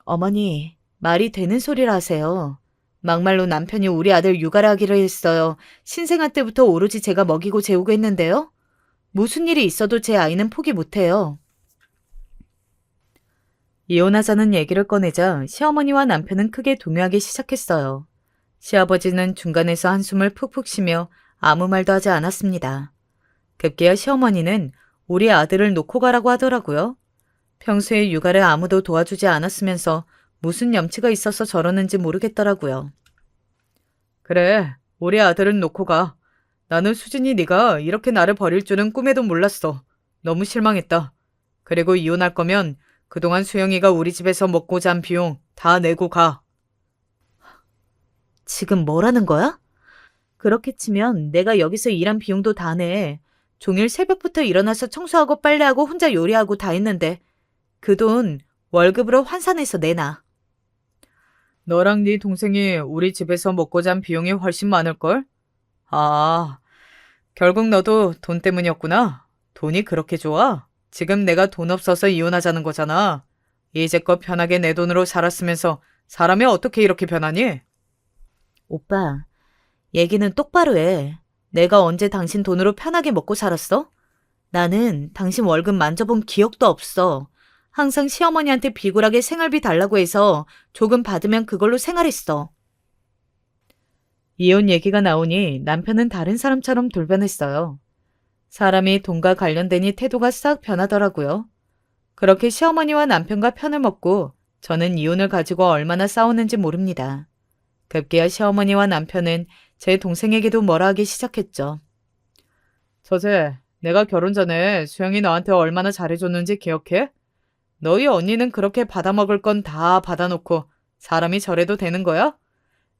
어머니, 말이 되는 소리를 하세요. 막말로 남편이 우리 아들 육아를 하기로 했어요. 신생아 때부터 오로지 제가 먹이고 재우고 했는데요. 무슨 일이 있어도 제 아이는 포기 못해요. 이혼하자는 얘기를 꺼내자 시어머니와 남편은 크게 동요하기 시작했어요. 시아버지는 중간에서 한숨을 푹푹 쉬며 아무 말도 하지 않았습니다. 급기야 시어머니는 우리 아들을 놓고 가라고 하더라고요. 평소에 육아를 아무도 도와주지 않았으면서 무슨 염치가 있어서 저러는지 모르겠더라고요. 그래, 우리 아들은 놓고 가. 나는 수진이 네가 이렇게 나를 버릴 줄은 꿈에도 몰랐어. 너무 실망했다. 그리고 이혼할 거면 그동안 수영이가 우리 집에서 먹고 잔 비용 다 내고 가. 지금 뭐라는 거야? 그렇게 치면 내가 여기서 일한 비용도 다 내. 종일 새벽부터 일어나서 청소하고 빨래하고 혼자 요리하고 다 했는데 그 돈 월급으로 환산해서 내놔. 너랑 네 동생이 우리 집에서 먹고 잔 비용이 훨씬 많을걸? 아, 결국 너도 돈 때문이었구나. 돈이 그렇게 좋아? 지금 내가 돈 없어서 이혼하자는 거잖아. 이제껏 편하게 내 돈으로 살았으면서 사람이 어떻게 이렇게 변하니? 오빠, 얘기는 똑바로 해. 내가 언제 당신 돈으로 편하게 먹고 살았어? 나는 당신 월급 만져본 기억도 없어. 항상 시어머니한테 비굴하게 생활비 달라고 해서 조금 받으면 그걸로 생활했어. 이혼 얘기가 나오니 남편은 다른 사람처럼 돌변했어요. 사람이 돈과 관련되니 태도가 싹 변하더라고요. 그렇게 시어머니와 남편과 편을 먹고 저는 이혼을 가지고 얼마나 싸웠는지 모릅니다. 급기야 시어머니와 남편은 제 동생에게도 뭐라 하기 시작했죠. 저제, 내가 결혼 전에 수영이 너한테 얼마나 잘해줬는지 기억해? 너희 언니는 그렇게 받아먹을 건 다 받아놓고 사람이 저래도 되는 거야?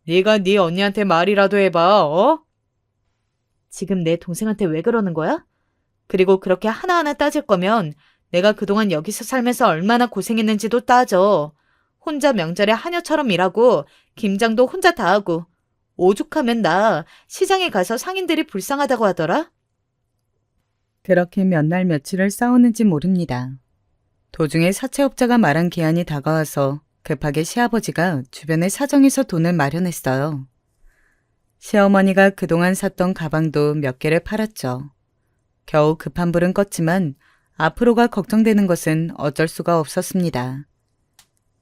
네가 네 언니한테 말이라도 해봐, 어? 지금 내 동생한테 왜 그러는 거야? 그리고 그렇게 하나하나 따질 거면 내가 그동안 여기서 살면서 얼마나 고생했는지도 따져. 혼자 명절에 하녀처럼 일하고 김장도 혼자 다 하고 오죽하면 나 시장에 가서 상인들이 불쌍하다고 하더라. 그렇게 몇 날 며칠을 싸우는지 모릅니다. 도중에 사채업자가 말한 기한이 다가와서 급하게 시아버지가 주변의 사정에서 돈을 마련했어요. 시어머니가 그동안 샀던 가방도 몇 개를 팔았죠. 겨우 급한 불은 껐지만 앞으로가 걱정되는 것은 어쩔 수가 없었습니다.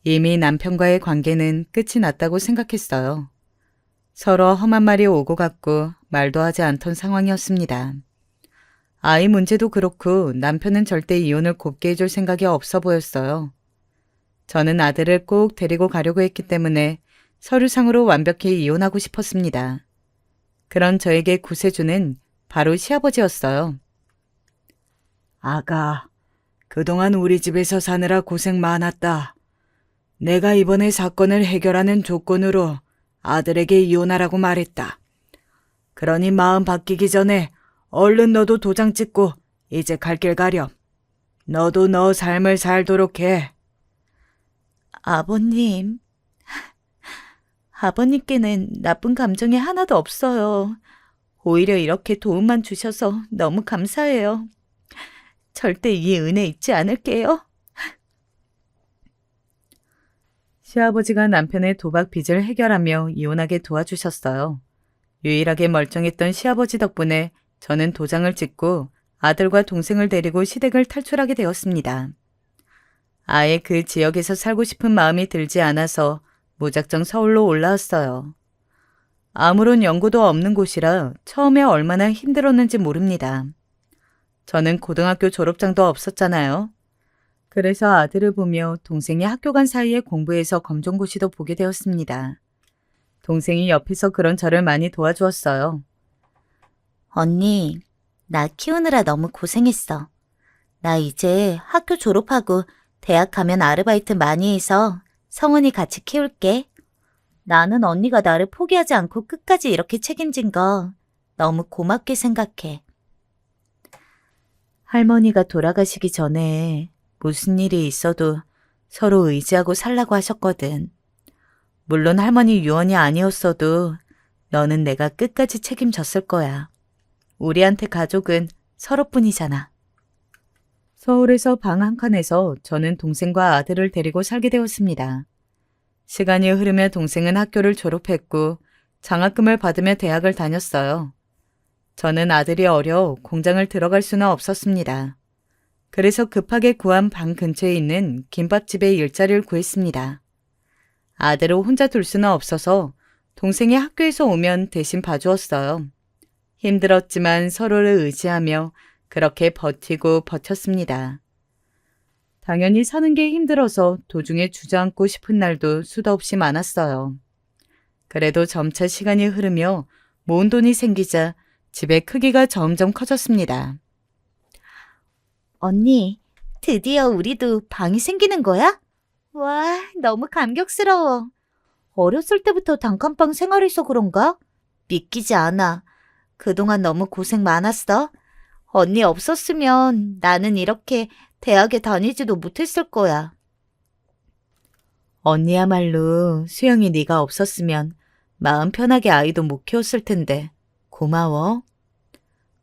이미 남편과의 관계는 끝이 났다고 생각했어요. 서로 험한 말이 오고 갔고 말도 하지 않던 상황이었습니다. 아이 문제도 그렇고 남편은 절대 이혼을 곱게 해줄 생각이 없어 보였어요. 저는 아들을 꼭 데리고 가려고 했기 때문에 서류상으로 완벽히 이혼하고 싶었습니다. 그런 저에게 구세주는 바로 시아버지였어요. 아가, 그동안 우리 집에서 사느라 고생 많았다. 내가 이번에 사건을 해결하는 조건으로 아들에게 이혼하라고 말했다. 그러니 마음 바뀌기 전에 얼른 너도 도장 찍고 이제 갈 길 가렴. 너도 너 삶을 살도록 해. 아버님. 아버님께는 나쁜 감정이 하나도 없어요. 오히려 이렇게 도움만 주셔서 너무 감사해요. 절대 이 은혜 잊지 않을게요. 시아버지가 남편의 도박 빚을 해결하며 이혼하게 도와주셨어요. 유일하게 멀쩡했던 시아버지 덕분에 저는 도장을 찍고 아들과 동생을 데리고 시댁을 탈출하게 되었습니다. 아예 그 지역에서 살고 싶은 마음이 들지 않아서 무작정 서울로 올라왔어요. 아무런 연고도 없는 곳이라 처음에 얼마나 힘들었는지 모릅니다. 저는 고등학교 졸업장도 없었잖아요. 그래서 아들을 보며 동생이 학교 간 사이에 공부해서 검정고시도 보게 되었습니다. 동생이 옆에서 그런 저를 많이 도와주었어요. 언니, 나 키우느라 너무 고생했어. 나 이제 학교 졸업하고 대학 가면 아르바이트 많이 해서 성은이 같이 키울게. 나는 언니가 나를 포기하지 않고 끝까지 이렇게 책임진 거 너무 고맙게 생각해. 할머니가 돌아가시기 전에 무슨 일이 있어도 서로 의지하고 살라고 하셨거든. 물론 할머니 유언이 아니었어도 너는 내가 끝까지 책임졌을 거야. 우리한테 가족은 서로뿐이잖아. 서울에서 방 한 칸에서 저는 동생과 아들을 데리고 살게 되었습니다. 시간이 흐르며 동생은 학교를 졸업했고 장학금을 받으며 대학을 다녔어요. 저는 아들이 어려 공장을 들어갈 수는 없었습니다. 그래서 급하게 구한 방 근처에 있는 김밥집에 일자리를 구했습니다. 아들을 혼자 둘 수는 없어서 동생이 학교에서 오면 대신 봐주었어요. 힘들었지만 서로를 의지하며 그렇게 버티고 버텼습니다. 당연히 사는 게 힘들어서 도중에 주저앉고 싶은 날도 수도 없이 많았어요. 그래도 점차 시간이 흐르며 모은 돈이 생기자 집의 크기가 점점 커졌습니다. 언니, 드디어 우리도 방이 생기는 거야? 와, 너무 감격스러워. 어렸을 때부터 단칸방 생활해서 그런가? 믿기지 않아. 그동안 너무 고생 많았어. 언니 없었으면 나는 이렇게 대학에 다니지도 못했을 거야. 언니야말로 수영이 네가 없었으면 마음 편하게 아이도 못 키웠을 텐데 고마워.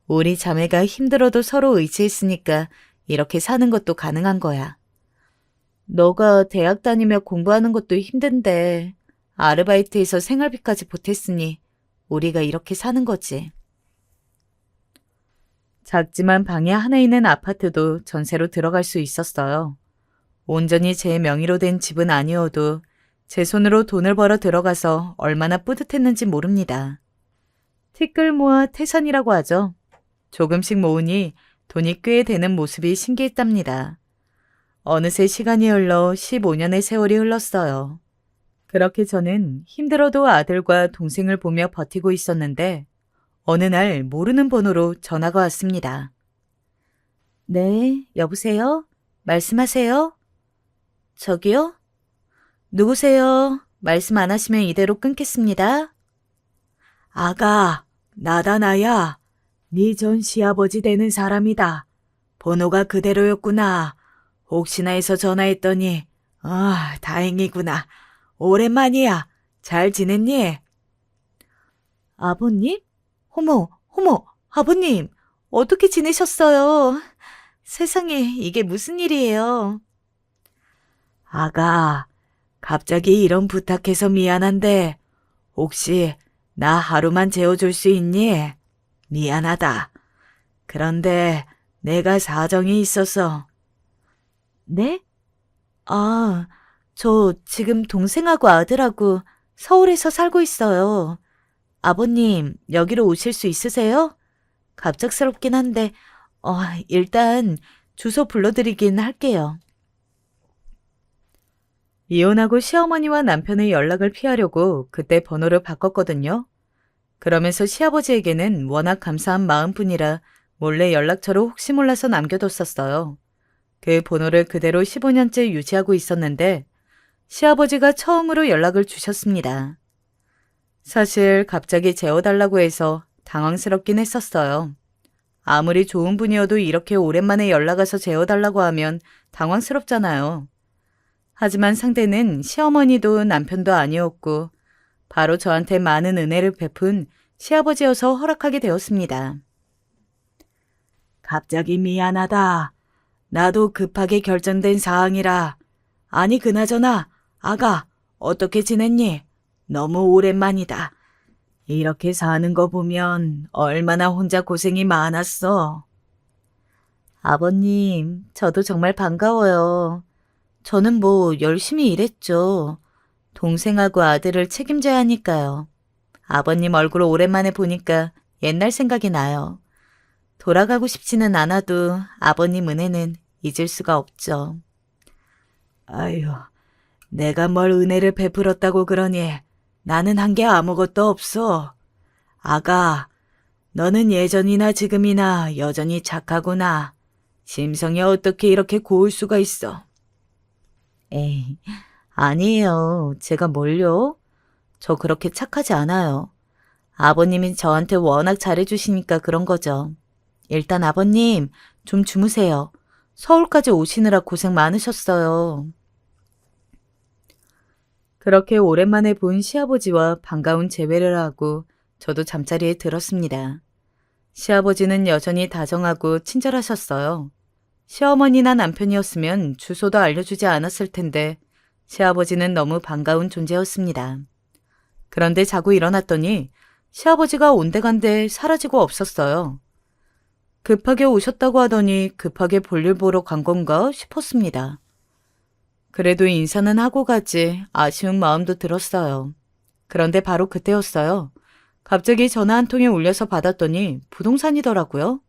우리 자매가 힘들어도 서로 의지했으니까 이렇게 사는 것도 가능한 거야. 너가 대학 다니며 공부하는 것도 힘든데 아르바이트에서 생활비까지 보탰으니 우리가 이렇게 사는 거지. 작지만 방에 하나 있는 아파트도 전세로 들어갈 수 있었어요. 온전히 제 명의로 된 집은 아니어도 제 손으로 돈을 벌어 들어가서 얼마나 뿌듯했는지 모릅니다. 티끌 모아 태산이라고 하죠. 조금씩 모으니 돈이 꽤 되는 모습이 신기했답니다. 어느새 시간이 흘러 15년의 세월이 흘렀어요. 그렇게 저는 힘들어도 아들과 동생을 보며 버티고 있었는데 어느 날 모르는 번호로 전화가 왔습니다. 네, 여보세요? 말씀하세요? 저기요? 누구세요? 말씀 안 하시면 이대로 끊겠습니다. 아가, 나다 나야. 네 전 시아버지 되는 사람이다. 번호가 그대로였구나. 혹시나 해서 전화했더니 다행이구나. 오랜만이야. 잘 지냈니? 아버님? 어머, 아버님. 어떻게 지내셨어요? 세상에 이게 무슨 일이에요? 아가, 갑자기 이런 부탁해서 미안한데 혹시 나 하루만 재워줄 수 있니? 미안하다. 그런데 내가 사정이 있어서. 네? 저 지금 동생하고 아들하고 서울에서 살고 있어요. 아버님, 여기로 오실 수 있으세요? 갑작스럽긴 한데, 일단 주소 불러드리긴 할게요. 이혼하고 시어머니와 남편의 연락을 피하려고 그때 번호를 바꿨거든요. 그러면서 시아버지에게는 워낙 감사한 마음뿐이라 몰래 연락처를 혹시 몰라서 남겨뒀었어요. 그 번호를 그대로 15년째 유지하고 있었는데 시아버지가 처음으로 연락을 주셨습니다. 사실 갑자기 재워달라고 해서 당황스럽긴 했었어요. 아무리 좋은 분이어도 이렇게 오랜만에 연락 와서 재워달라고 하면 당황스럽잖아요. 하지만 상대는 시어머니도 남편도 아니었고 바로 저한테 많은 은혜를 베푼 시아버지여서 허락하게 되었습니다. 갑자기 미안하다. 나도 급하게 결정된 사항이라. 아니 그나저나 아가 어떻게 지냈니? 너무 오랜만이다. 이렇게 사는 거 보면 얼마나 혼자 고생이 많았어. 아버님, 저도 정말 반가워요. 저는 뭐 열심히 일했죠. 동생하고 아들을 책임져야 하니까요. 아버님 얼굴 오랜만에 보니까 옛날 생각이 나요. 돌아가고 싶지는 않아도 아버님 은혜는 잊을 수가 없죠. 아유, 내가 뭘 은혜를 베풀었다고 그러니 나는 한 게 아무것도 없어. 아가, 너는 예전이나 지금이나 여전히 착하구나. 심성이 어떻게 이렇게 고울 수가 있어? 에이, 아니에요. 제가 뭘요? 저 그렇게 착하지 않아요. 아버님이 저한테 워낙 잘해주시니까 그런 거죠. 일단 아버님, 좀 주무세요. 서울까지 오시느라 고생 많으셨어요. 그렇게 오랜만에 본 시아버지와 반가운 재회를 하고 저도 잠자리에 들었습니다. 시아버지는 여전히 다정하고 친절하셨어요. 시어머니나 남편이었으면 주소도 알려주지 않았을 텐데 시아버지는 너무 반가운 존재였습니다. 그런데 자고 일어났더니 시아버지가 온데간데 사라지고 없었어요. 급하게 오셨다고 하더니 급하게 볼일 보러 간 건가 싶었습니다. 그래도 인사는 하고 가지 아쉬운 마음도 들었어요. 그런데 바로 그때였어요. 갑자기 전화 한 통이 울려서 받았더니 부동산이더라고요.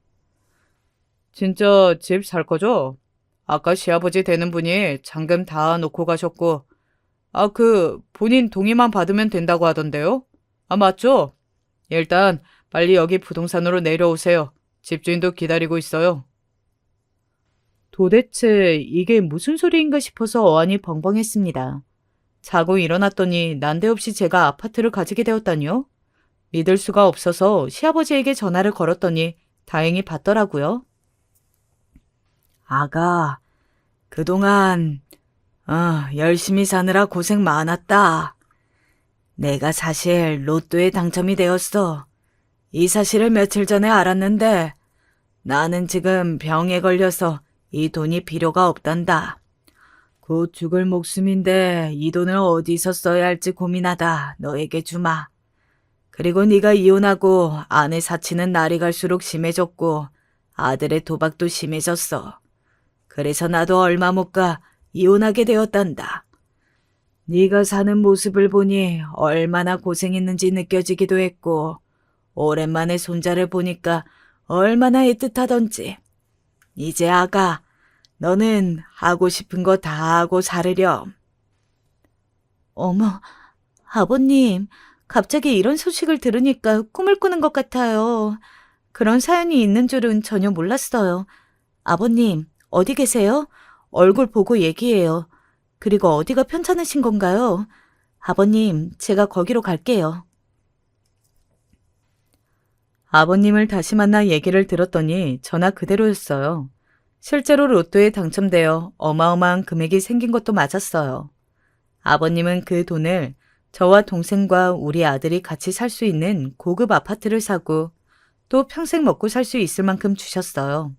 진짜 집 살 거죠? 아까 시아버지 되는 분이 잔금 다 놓고 가셨고, 본인 동의만 받으면 된다고 하던데요? 맞죠? 일단 빨리 여기 부동산으로 내려오세요. 집주인도 기다리고 있어요. 도대체 이게 무슨 소리인가 싶어서 어안이 벙벙했습니다. 자고 일어났더니 난데없이 제가 아파트를 가지게 되었다니요? 믿을 수가 없어서 시아버지에게 전화를 걸었더니 다행히 받더라고요. 아가, 그동안 열심히 사느라 고생 많았다. 내가 사실 로또에 당첨이 되었어. 이 사실을 며칠 전에 알았는데 나는 지금 병에 걸려서 이 돈이 필요가 없단다. 곧 죽을 목숨인데 이 돈을 어디서 써야 할지 고민하다 너에게 주마. 그리고 네가 이혼하고 아내 사치는 날이 갈수록 심해졌고 아들의 도박도 심해졌어. 그래서 나도 얼마 못 가 이혼하게 되었단다. 네가 사는 모습을 보니 얼마나 고생했는지 느껴지기도 했고 오랜만에 손자를 보니까 얼마나 애틋하던지. 이제 아가, 너는 하고 싶은 거 다 하고 살으렴. 어머, 아버님, 갑자기 이런 소식을 들으니까 꿈을 꾸는 것 같아요. 그런 사연이 있는 줄은 전혀 몰랐어요. 아버님, 어디 계세요? 얼굴 보고 얘기해요. 그리고 어디가 편찮으신 건가요? 아버님, 제가 거기로 갈게요. 아버님을 다시 만나 얘기를 들었더니 전화 그대로였어요. 실제로 로또에 당첨되어 어마어마한 금액이 생긴 것도 맞았어요. 아버님은 그 돈을 저와 동생과 우리 아들이 같이 살 수 있는 고급 아파트를 사고 또 평생 먹고 살 수 있을 만큼 주셨어요.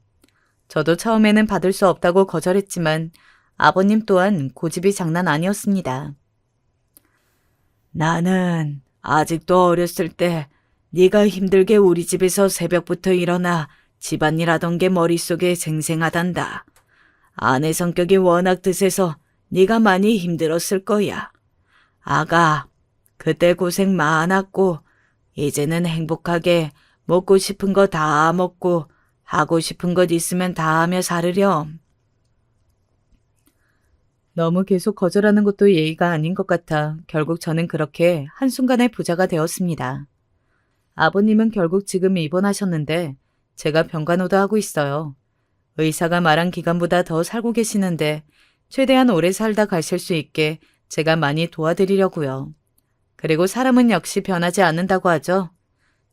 저도 처음에는 받을 수 없다고 거절했지만 아버님 또한 고집이 장난 아니었습니다. 나는 아직도 어렸을 때 네가 힘들게 우리 집에서 새벽부터 일어나 집안일 하던 게 머릿속에 생생하단다. 아내 성격이 워낙 드세서 네가 많이 힘들었을 거야. 아가, 그때 고생 많았고 이제는 행복하게 먹고 싶은 거 다 먹고 하고 싶은 것 있으면 다 하며 살으렴. 너무 계속 거절하는 것도 예의가 아닌 것 같아 결국 저는 그렇게 한순간에 부자가 되었습니다. 아버님은 결국 지금 입원하셨는데 제가 병간호도 하고 있어요. 의사가 말한 기간보다 더 살고 계시는데 최대한 오래 살다 가실 수 있게 제가 많이 도와드리려고요. 그리고 사람은 역시 변하지 않는다고 하죠.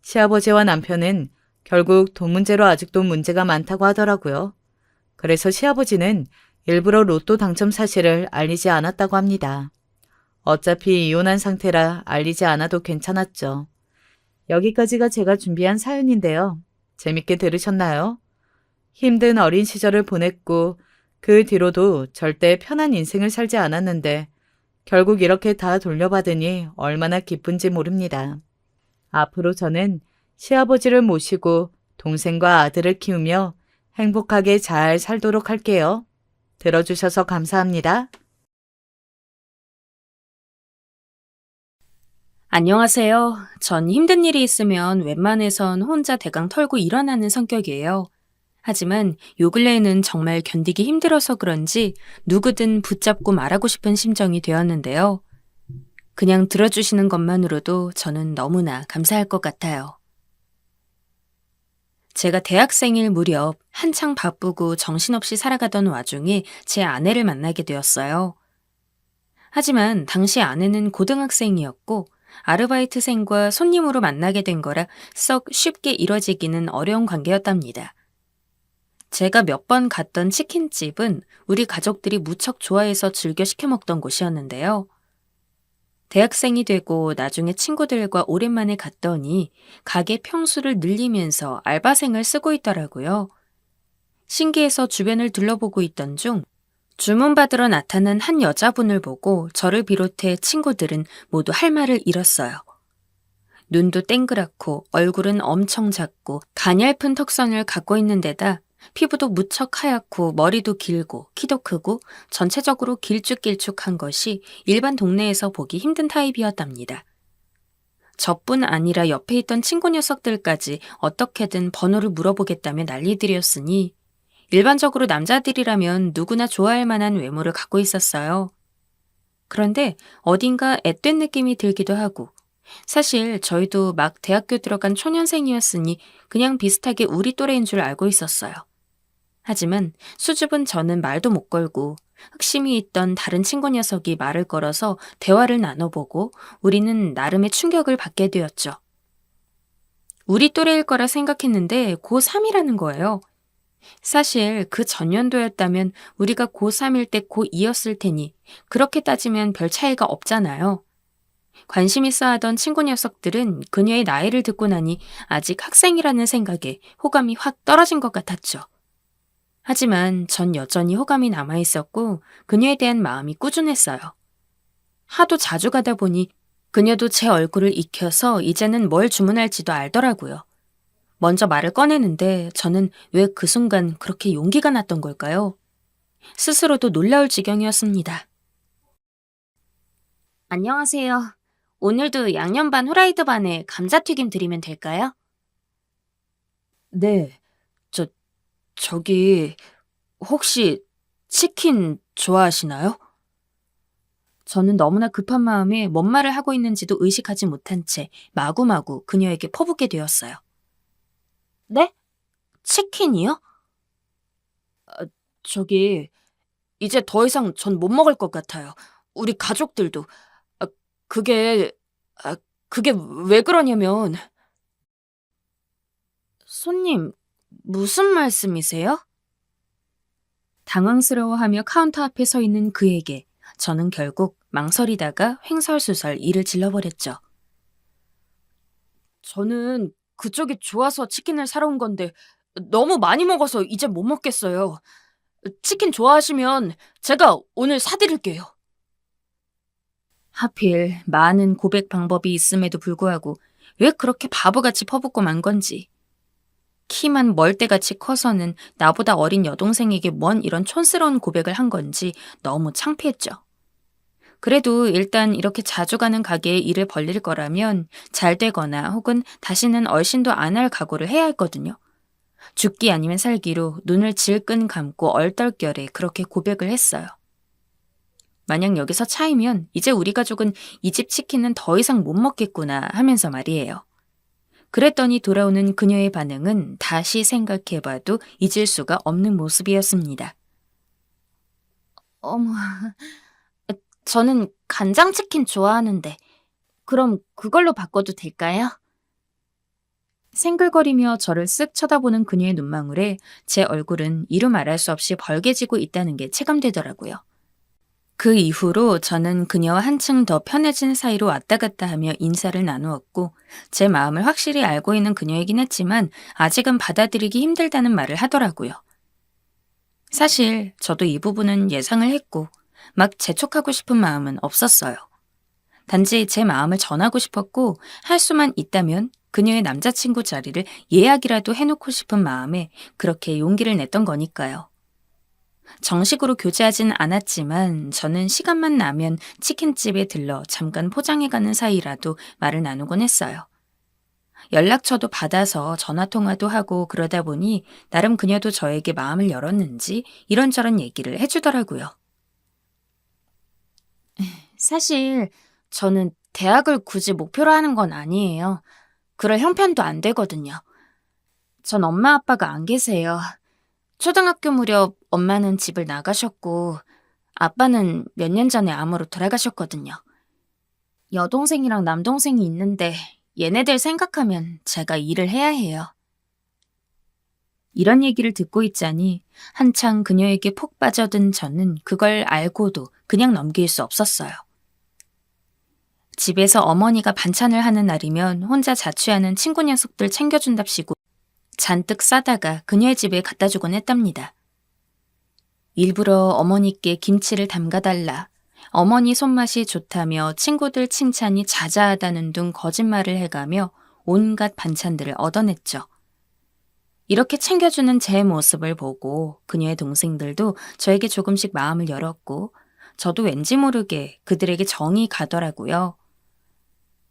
시아버지와 남편은 결국 돈 문제로 아직도 문제가 많다고 하더라고요. 그래서 시아버지는 일부러 로또 당첨 사실을 알리지 않았다고 합니다. 어차피 이혼한 상태라 알리지 않아도 괜찮았죠. 여기까지가 제가 준비한 사연인데요. 재밌게 들으셨나요? 힘든 어린 시절을 보냈고 그 뒤로도 절대 편한 인생을 살지 않았는데 결국 이렇게 다 돌려받으니 얼마나 기쁜지 모릅니다. 앞으로 저는 시아버지를 모시고 동생과 아들을 키우며 행복하게 잘 살도록 할게요. 들어주셔서 감사합니다. 안녕하세요. 전 힘든 일이 있으면 웬만해선 혼자 대강 털고 일어나는 성격이에요. 하지만 요 근래에는 정말 견디기 힘들어서 그런지 누구든 붙잡고 말하고 싶은 심정이 되었는데요. 그냥 들어주시는 것만으로도 저는 너무나 감사할 것 같아요. 제가 대학생일 무렵 한창 바쁘고 정신없이 살아가던 와중에 제 아내를 만나게 되었어요. 하지만 당시 아내는 고등학생이었고 아르바이트생과 손님으로 만나게 된 거라 썩 쉽게 이뤄지기는 어려운 관계였답니다. 제가 몇 번 갔던 치킨집은 우리 가족들이 무척 좋아해서 즐겨 시켜 먹던 곳이었는데요. 대학생이 되고 나중에 친구들과 오랜만에 갔더니 가게 평수를 늘리면서 알바생을 쓰고 있더라고요. 신기해서 주변을 둘러보고 있던 중 주문받으러 나타난 한 여자분을 보고 저를 비롯해 친구들은 모두 할 말을 잃었어요. 눈도 땡그랗고 얼굴은 엄청 작고 가냘픈 턱선을 갖고 있는 데다 피부도 무척 하얗고 머리도 길고 키도 크고 전체적으로 길쭉길쭉한 것이 일반 동네에서 보기 힘든 타입이었답니다. 저뿐 아니라 옆에 있던 친구 녀석들까지 어떻게든 번호를 물어보겠다며 난리들이었으니 일반적으로 남자들이라면 누구나 좋아할 만한 외모를 갖고 있었어요. 그런데 어딘가 앳된 느낌이 들기도 하고 사실 저희도 막 대학교 들어간 초년생이었으니 그냥 비슷하게 우리 또래인 줄 알고 있었어요. 하지만 수줍은 저는 말도 못 걸고 흑심이 있던 다른 친구 녀석이 말을 걸어서 대화를 나눠보고 우리는 나름의 충격을 받게 되었죠. 우리 또래일 거라 생각했는데 고3이라는 거예요. 사실 그 전년도였다면 우리가 고3일 때 고2였을 테니 그렇게 따지면 별 차이가 없잖아요. 관심 있어 하던 친구 녀석들은 그녀의 나이를 듣고 나니 아직 학생이라는 생각에 호감이 확 떨어진 것 같았죠. 하지만 전 여전히 호감이 남아있었고 그녀에 대한 마음이 꾸준했어요. 하도 자주 가다 보니 그녀도 제 얼굴을 익혀서 이제는 뭘 주문할지도 알더라고요. 먼저 말을 꺼내는데 저는 왜 그 순간 그렇게 용기가 났던 걸까요? 스스로도 놀라울 지경이었습니다. 안녕하세요. 오늘도 양념 반 후라이드 반에 감자튀김 드리면 될까요? 네, 저기 혹시 치킨 좋아하시나요? 저는 너무나 급한 마음에 뭔 말을 하고 있는지도 의식하지 못한 채 마구마구 그녀에게 퍼붓게 되었어요. 네? 치킨이요? 저기 이제 더 이상 전 못 먹을 것 같아요. 우리 가족들도. 아, 그게 그게 왜 그러냐면 손님, 무슨 말씀이세요? 당황스러워하며 카운터 앞에 서 있는 그에게 저는 결국 망설이다가 횡설수설 일을 질러버렸죠. 저는 그쪽이 좋아서 치킨을 사러 온 건데 너무 많이 먹어서 이제 못 먹겠어요. 치킨 좋아하시면 제가 오늘 사드릴게요. 하필 많은 고백 방법이 있음에도 불구하고 왜 그렇게 바보같이 퍼붓고 만 건지. 키만 멀대같이 커서는 나보다 어린 여동생에게 뭔 이런 촌스러운 고백을 한 건지 너무 창피했죠. 그래도 일단 이렇게 자주 가는 가게에 일을 벌릴 거라면 잘 되거나 혹은 다시는 얼씬도 안 할 각오를 해야 했거든요. 죽기 아니면 살기로 눈을 질끈 감고 얼떨결에 그렇게 고백을 했어요. 만약 여기서 차이면 이제 우리 가족은 이 집 치킨은 더 이상 못 먹겠구나 하면서 말이에요. 그랬더니 돌아오는 그녀의 반응은 다시 생각해봐도 잊을 수가 없는 모습이었습니다. 어머, 저는 간장치킨 좋아하는데 그럼 그걸로 바꿔도 될까요? 생글거리며 저를 쓱 쳐다보는 그녀의 눈망울에 제 얼굴은 이루 말할 수 없이 벌개지고 있다는 게 체감되더라고요. 그 이후로 저는 그녀와 한층 더 편해진 사이로 왔다 갔다 하며 인사를 나누었고 제 마음을 확실히 알고 있는 그녀이긴 했지만 아직은 받아들이기 힘들다는 말을 하더라고요. 사실 저도 이 부분은 예상을 했고 막 재촉하고 싶은 마음은 없었어요. 단지 제 마음을 전하고 싶었고 할 수만 있다면 그녀의 남자친구 자리를 예약이라도 해놓고 싶은 마음에 그렇게 용기를 냈던 거니까요. 정식으로 교제하진 않았지만 저는 시간만 나면 치킨집에 들러 잠깐 포장해가는 사이라도 말을 나누곤 했어요. 연락처도 받아서 전화통화도 하고 그러다 보니 나름 그녀도 저에게 마음을 열었는지 이런저런 얘기를 해주더라고요. 사실 저는 대학을 굳이 목표로 하는 건 아니에요. 그럴 형편도 안 되거든요. 전 엄마 아빠가 안 계세요. 초등학교 무렵 엄마는 집을 나가셨고 아빠는 몇 년 전에 암으로 돌아가셨거든요. 여동생이랑 남동생이 있는데 얘네들 생각하면 제가 일을 해야 해요. 이런 얘기를 듣고 있자니 한창 그녀에게 푹 빠져든 저는 그걸 알고도 그냥 넘길 수 없었어요. 집에서 어머니가 반찬을 하는 날이면 혼자 자취하는 친구 녀석들 챙겨준답시고 잔뜩 싸다가 그녀의 집에 갖다 주곤 했답니다. 일부러 어머니께 김치를 담가달라, 어머니 손맛이 좋다며 친구들 칭찬이 자자하다는 등 거짓말을 해가며 온갖 반찬들을 얻어냈죠. 이렇게 챙겨주는 제 모습을 보고 그녀의 동생들도 저에게 조금씩 마음을 열었고 저도 왠지 모르게 그들에게 정이 가더라고요.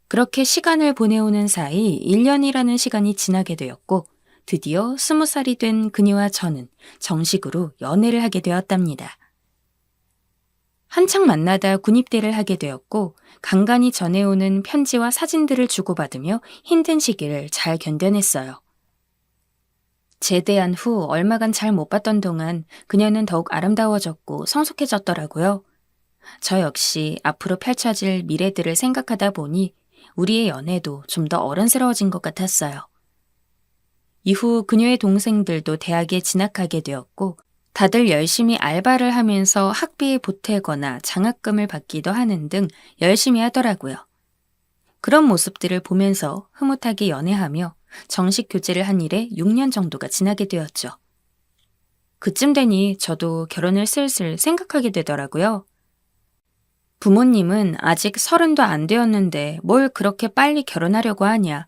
그렇게 시간을 보내오는 사이 1년이라는 시간이 지나게 되었고 드디어 20살이 된 그녀와 저는 정식으로 연애를 하게 되었답니다. 한창 만나다 군입대를 하게 되었고 간간히 전해오는 편지와 사진들을 주고받으며 힘든 시기를 잘 견뎌냈어요. 제대한 후 얼마간 잘 못 봤던 동안 그녀는 더욱 아름다워졌고 성숙해졌더라고요. 저 역시 앞으로 펼쳐질 미래들을 생각하다 보니 우리의 연애도 좀 더 어른스러워진 것 같았어요. 이후 그녀의 동생들도 대학에 진학하게 되었고 다들 열심히 알바를 하면서 학비에 보태거나 장학금을 받기도 하는 등 열심히 하더라고요. 그런 모습들을 보면서 흐뭇하게 연애하며 정식 교제를 한 일에 6년 정도가 지나게 되었죠. 그쯤 되니 저도 결혼을 슬슬 생각하게 되더라고요. 부모님은 아직 30도 안 되었는데 뭘 그렇게 빨리 결혼하려고 하냐.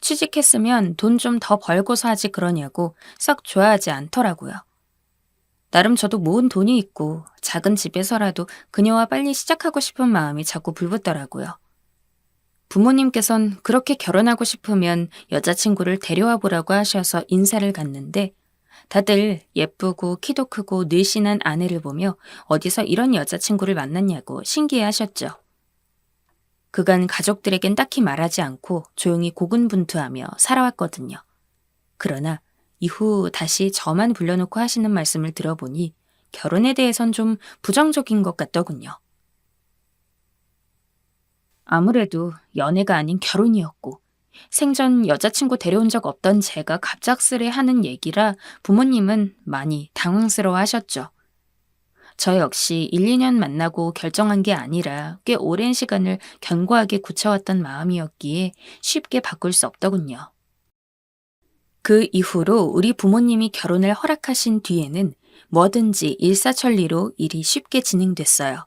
취직했으면 돈 좀 더 벌고서 하지 그러냐고 썩 좋아하지 않더라고요. 나름 저도 모은 돈이 있고 작은 집에서라도 그녀와 빨리 시작하고 싶은 마음이 자꾸 불붙더라고요. 부모님께선 그렇게 결혼하고 싶으면 여자친구를 데려와 보라고 하셔서 인사를 갔는데 다들 예쁘고 키도 크고 늘씬한 아내를 보며 어디서 이런 여자친구를 만났냐고 신기해하셨죠. 그간 가족들에겐 딱히 말하지 않고 조용히 고군분투하며 살아왔거든요. 그러나 이후 다시 저만 불러놓고 하시는 말씀을 들어보니 결혼에 대해선 좀 부정적인 것 같더군요. 아무래도 연애가 아닌 결혼이었고 생전 여자친구 데려온 적 없던 제가 갑작스레 하는 얘기라 부모님은 많이 당황스러워 하셨죠. 저 역시 1, 2년 만나고 결정한 게 아니라 꽤 오랜 시간을 견고하게 굳혀왔던 마음이었기에 쉽게 바꿀 수 없더군요. 그 이후로 우리 부모님이 결혼을 허락하신 뒤에는 뭐든지 일사천리로 일이 쉽게 진행됐어요.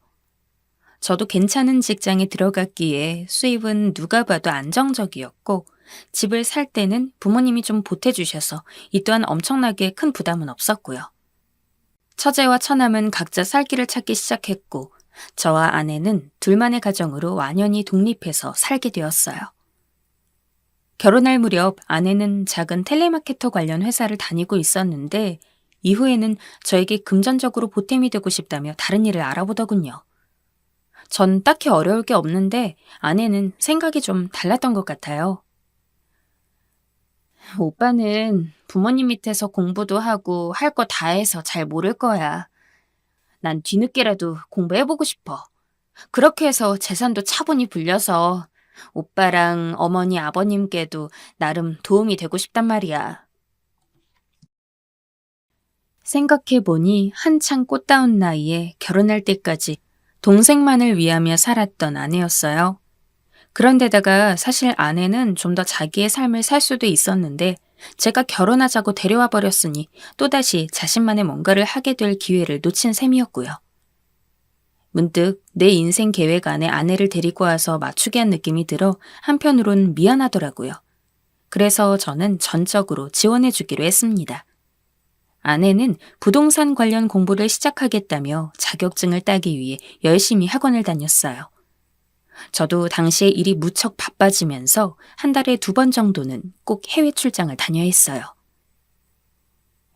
저도 괜찮은 직장에 들어갔기에 수입은 누가 봐도 안정적이었고 집을 살 때는 부모님이 좀 보태주셔서 이 또한 엄청나게 큰 부담은 없었고요. 처제와 처남은 각자 살 길을 찾기 시작했고 저와 아내는 둘만의 가정으로 완연히 독립해서 살게 되었어요. 결혼할 무렵 아내는 작은 텔레마케터 관련 회사를 다니고 있었는데 이후에는 저에게 금전적으로 보탬이 되고 싶다며 다른 일을 알아보더군요. 전 딱히 어려울 게 없는데 아내는 생각이 좀 달랐던 것 같아요. 오빠는 부모님 밑에서 공부도 하고 할 거 다 해서 잘 모를 거야. 난 뒤늦게라도 공부해보고 싶어. 그렇게 해서 재산도 차분히 불려서 오빠랑 어머니 아버님께도 나름 도움이 되고 싶단 말이야. 생각해보니 한창 꽃다운 나이에 결혼할 때까지 동생만을 위하며 살았던 아내였어요. 그런데다가 사실 아내는 좀 더 자기의 삶을 살 수도 있었는데 제가 결혼하자고 데려와 버렸으니 또다시 자신만의 뭔가를 하게 될 기회를 놓친 셈이었고요. 문득 내 인생 계획 안에 아내를 데리고 와서 맞추게 한 느낌이 들어 한편으론 미안하더라고요. 그래서 저는 전적으로 지원해 주기로 했습니다. 아내는 부동산 관련 공부를 시작하겠다며 자격증을 따기 위해 열심히 학원을 다녔어요. 저도 당시에 일이 무척 바빠지면서 한 달에 2번 정도는 꼭 해외 출장을 다녀야 했어요.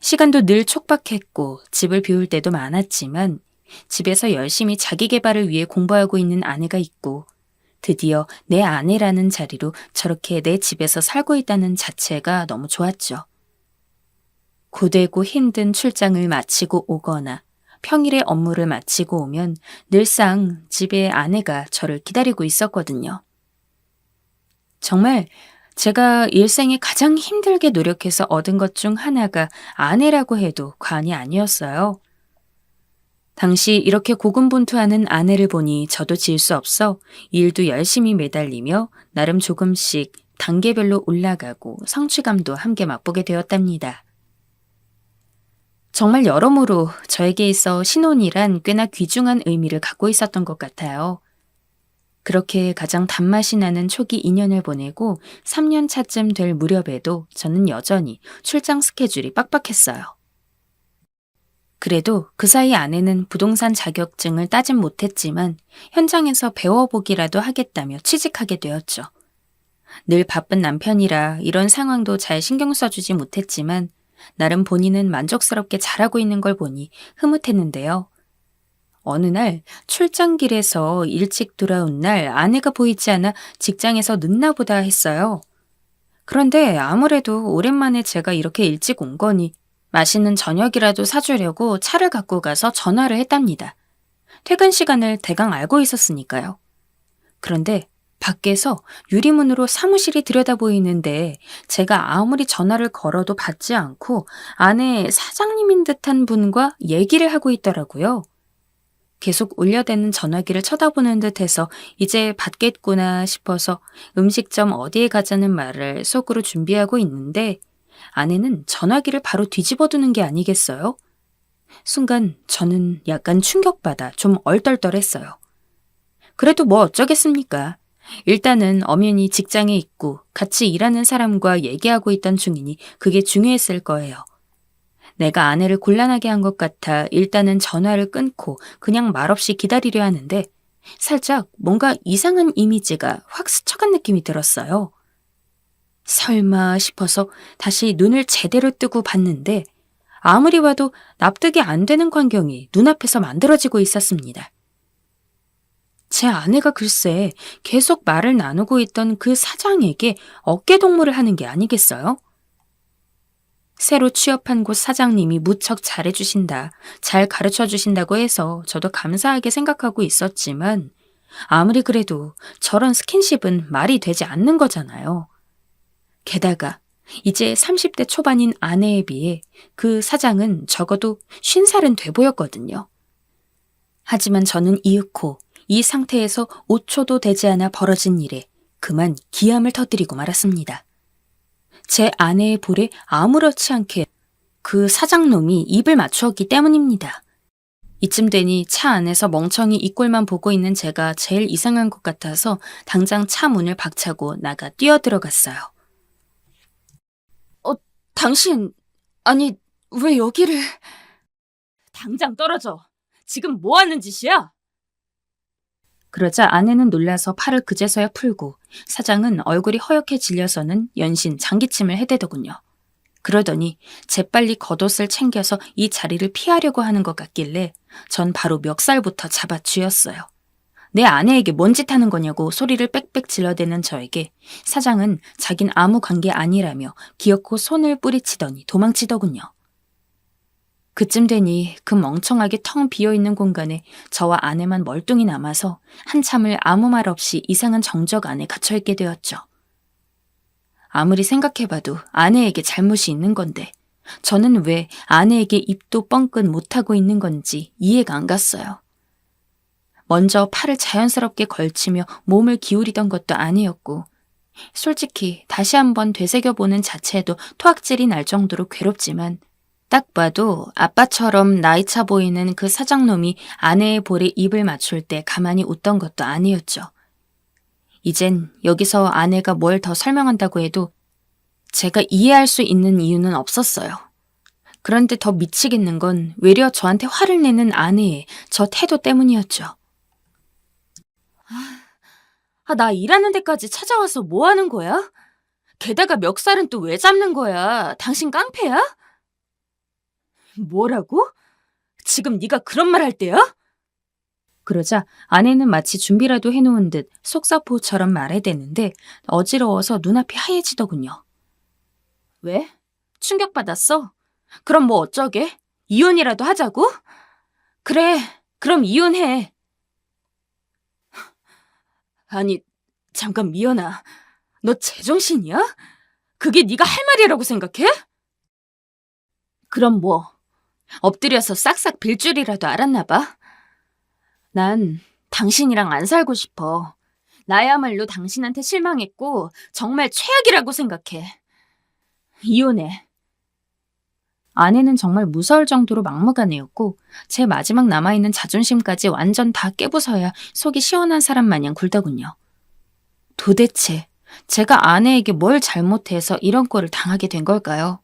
시간도 늘 촉박했고 집을 비울 때도 많았지만 집에서 열심히 자기 개발을 위해 공부하고 있는 아내가 있고 드디어 내 아내라는 자리로 저렇게 내 집에서 살고 있다는 자체가 너무 좋았죠. 고되고 힘든 출장을 마치고 오거나 평일에 업무를 마치고 오면 늘상 집에 아내가 저를 기다리고 있었거든요. 정말 제가 일생에 가장 힘들게 노력해서 얻은 것 중 하나가 아내라고 해도 과언이 아니었어요. 당시 이렇게 고군분투하는 아내를 보니 저도 질 수 없어 일도 열심히 매달리며 나름 조금씩 단계별로 올라가고 성취감도 함께 맛보게 되었답니다. 정말 여러모로 저에게 있어 신혼이란 꽤나 귀중한 의미를 갖고 있었던 것 같아요. 그렇게 가장 단맛이 나는 초기 2년을 보내고 3년 차쯤 될 무렵에도 저는 여전히 출장 스케줄이 빡빡했어요. 그래도 그 사이 아내는 부동산 자격증을 따진 못했지만 현장에서 배워보기라도 하겠다며 취직하게 되었죠. 늘 바쁜 남편이라 이런 상황도 잘 신경 써주지 못했지만 나름 본인은 만족스럽게 잘하고 있는 걸 보니 흐뭇했는데요. 어느 날 출장길에서 일찍 돌아온 날 아내가 보이지 않아 직장에서 늦나 보다 했어요. 그런데 아무래도 오랜만에 제가 이렇게 일찍 온 거니 맛있는 저녁이라도 사주려고 차를 갖고 가서 전화를 했답니다. 퇴근 시간을 대강 알고 있었으니까요. 그런데 밖에서 유리문으로 사무실이 들여다 보이는데 제가 아무리 전화를 걸어도 받지 않고 안에 사장님인 듯한 분과 얘기를 하고 있더라고요. 계속 울려대는 전화기를 쳐다보는 듯해서 이제 받겠구나 싶어서 음식점 어디에 가자는 말을 속으로 준비하고 있는데 아내는 전화기를 바로 뒤집어두는 게 아니겠어요? 순간 저는 약간 충격받아 좀 얼떨떨했어요. 그래도 뭐 어쩌겠습니까? 일단은 엄연히 직장에 있고 같이 일하는 사람과 얘기하고 있던 중이니 그게 중요했을 거예요. 내가 아내를 곤란하게 한 것 같아 일단은 전화를 끊고 그냥 말없이 기다리려 하는데 살짝 뭔가 이상한 이미지가 확 스쳐간 느낌이 들었어요. 설마 싶어서 다시 눈을 제대로 뜨고 봤는데 아무리 봐도 납득이 안 되는 광경이 눈앞에서 만들어지고 있었습니다. 제 아내가 글쎄 계속 말을 나누고 있던 그 사장에게 어깨동무를 하는 게 아니겠어요? 새로 취업한 곳 사장님이 무척 잘해주신다, 잘 가르쳐주신다고 해서 저도 감사하게 생각하고 있었지만 아무리 그래도 저런 스킨십은 말이 되지 않는 거잖아요. 게다가 이제 30대 초반인 아내에 비해 그 사장은 적어도 50살은 돼 보였거든요. 하지만 저는 이윽고 이 상태에서 5초도 되지 않아 벌어진 일에 그만 기함을 터뜨리고 말았습니다. 제 아내의 볼에 아무렇지 않게 그 사장놈이 입을 맞추었기 때문입니다. 이쯤 되니 차 안에서 멍청이 이 꼴만 보고 있는 제가 제일 이상한 것 같아서 당장 차 문을 박차고 나가 뛰어들어갔어요. 당신, 아니, 왜 여기를... 당장 떨어져. 지금 뭐 하는 짓이야? 그러자 아내는 놀라서 팔을 그제서야 풀고 사장은 얼굴이 허옇게 질려서는 연신 장기침을 해대더군요. 그러더니 재빨리 겉옷을 챙겨서 이 자리를 피하려고 하는 것 같길래 전 바로 멱살부터 잡아 쥐었어요. 내 아내에게 뭔 짓 하는 거냐고 소리를 빽빽 질러대는 저에게 사장은 자긴 아무 관계 아니라며 기어코 손을 뿌리치더니 도망치더군요. 그쯤 되니 그 멍청하게 텅 비어있는 공간에 저와 아내만 멀뚱히 남아서 한참을 아무 말 없이 이상한 정적 안에 갇혀있게 되었죠. 아무리 생각해봐도 아내에게 잘못이 있는 건데 저는 왜 아내에게 입도 뻥끗 못하고 있는 건지 이해가 안 갔어요. 먼저 팔을 자연스럽게 걸치며 몸을 기울이던 것도 아니었고 솔직히 다시 한번 되새겨보는 자체도 토악질이 날 정도로 괴롭지만 딱 봐도 아빠처럼 나이차 보이는 그 사장놈이 아내의 볼에 입을 맞출 때 가만히 웃던 것도 아니었죠. 이젠 여기서 아내가 뭘 더 설명한다고 해도 제가 이해할 수 있는 이유는 없었어요. 그런데 더 미치겠는 건 외려 저한테 화를 내는 아내의 저 태도 때문이었죠. 나 일하는 데까지 찾아와서 뭐 하는 거야? 게다가 멱살은 또 왜 잡는 거야? 당신 깡패야? 뭐라고? 지금 네가 그런 말 할 때야? 그러자 아내는 마치 준비라도 해놓은 듯 속사포처럼 말해대는데 어지러워서 눈앞이 하얘지더군요. 왜? 충격받았어? 그럼 뭐 어쩌게? 이혼이라도 하자고? 그래, 그럼 이혼해. 아니, 잠깐 미연아. 너 제정신이야? 그게 네가 할 말이라고 생각해? 그럼 뭐, 엎드려서 싹싹 빌 줄이라도 알았나 봐. 난 당신이랑 안 살고 싶어. 나야말로 당신한테 실망했고 정말 최악이라고 생각해. 이혼해. 아내는 정말 무서울 정도로 막무가내였고 제 마지막 남아있는 자존심까지 완전 다 깨부숴야 속이 시원한 사람 마냥 굴더군요. 도대체 제가 아내에게 뭘 잘못해서 이런 꼴을 당하게 된 걸까요?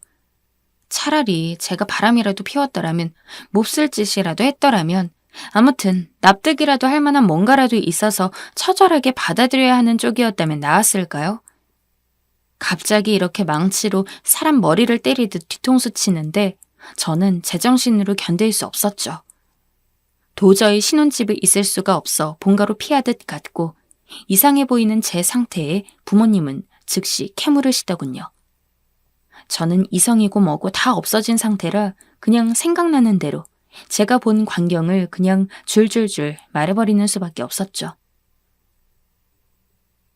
차라리 제가 바람이라도 피웠더라면 몹쓸 짓이라도 했더라면 아무튼 납득이라도 할 만한 뭔가라도 있어서 처절하게 받아들여야 하는 쪽이었다면 나았을까요? 갑자기 이렇게 망치로 사람 머리를 때리듯 뒤통수 치는데 저는 제정신으로 견딜 수 없었죠. 도저히 신혼집에 있을 수가 없어 본가로 피하듯 갔고 이상해 보이는 제 상태에 부모님은 즉시 캐물으시더군요. 저는 이성이고 뭐고 다 없어진 상태라 그냥 생각나는 대로 제가 본 광경을 그냥 줄줄줄 말해버리는 수밖에 없었죠.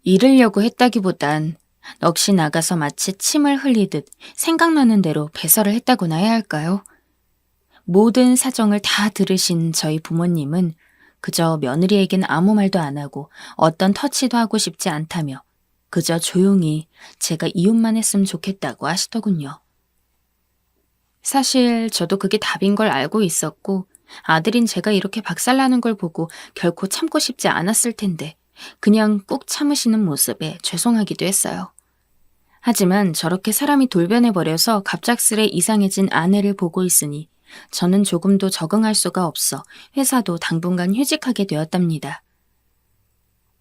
잃으려고 했다기보단 넋이 나가서 마치 침을 흘리듯 생각나는 대로 배설을 했다고나 해야 할까요? 모든 사정을 다 들으신 저희 부모님은 그저 며느리에겐 아무 말도 안 하고 어떤 터치도 하고 싶지 않다며 그저 조용히 제가 이혼만 했으면 좋겠다고 하시더군요. 사실 저도 그게 답인 걸 알고 있었고 아들인 제가 이렇게 박살나는 걸 보고 결코 참고 싶지 않았을 텐데 그냥 꾹 참으시는 모습에 죄송하기도 했어요. 하지만 저렇게 사람이 돌변해버려서 갑작스레 이상해진 아내를 보고 있으니 저는 조금도 적응할 수가 없어 회사도 당분간 휴직하게 되었답니다.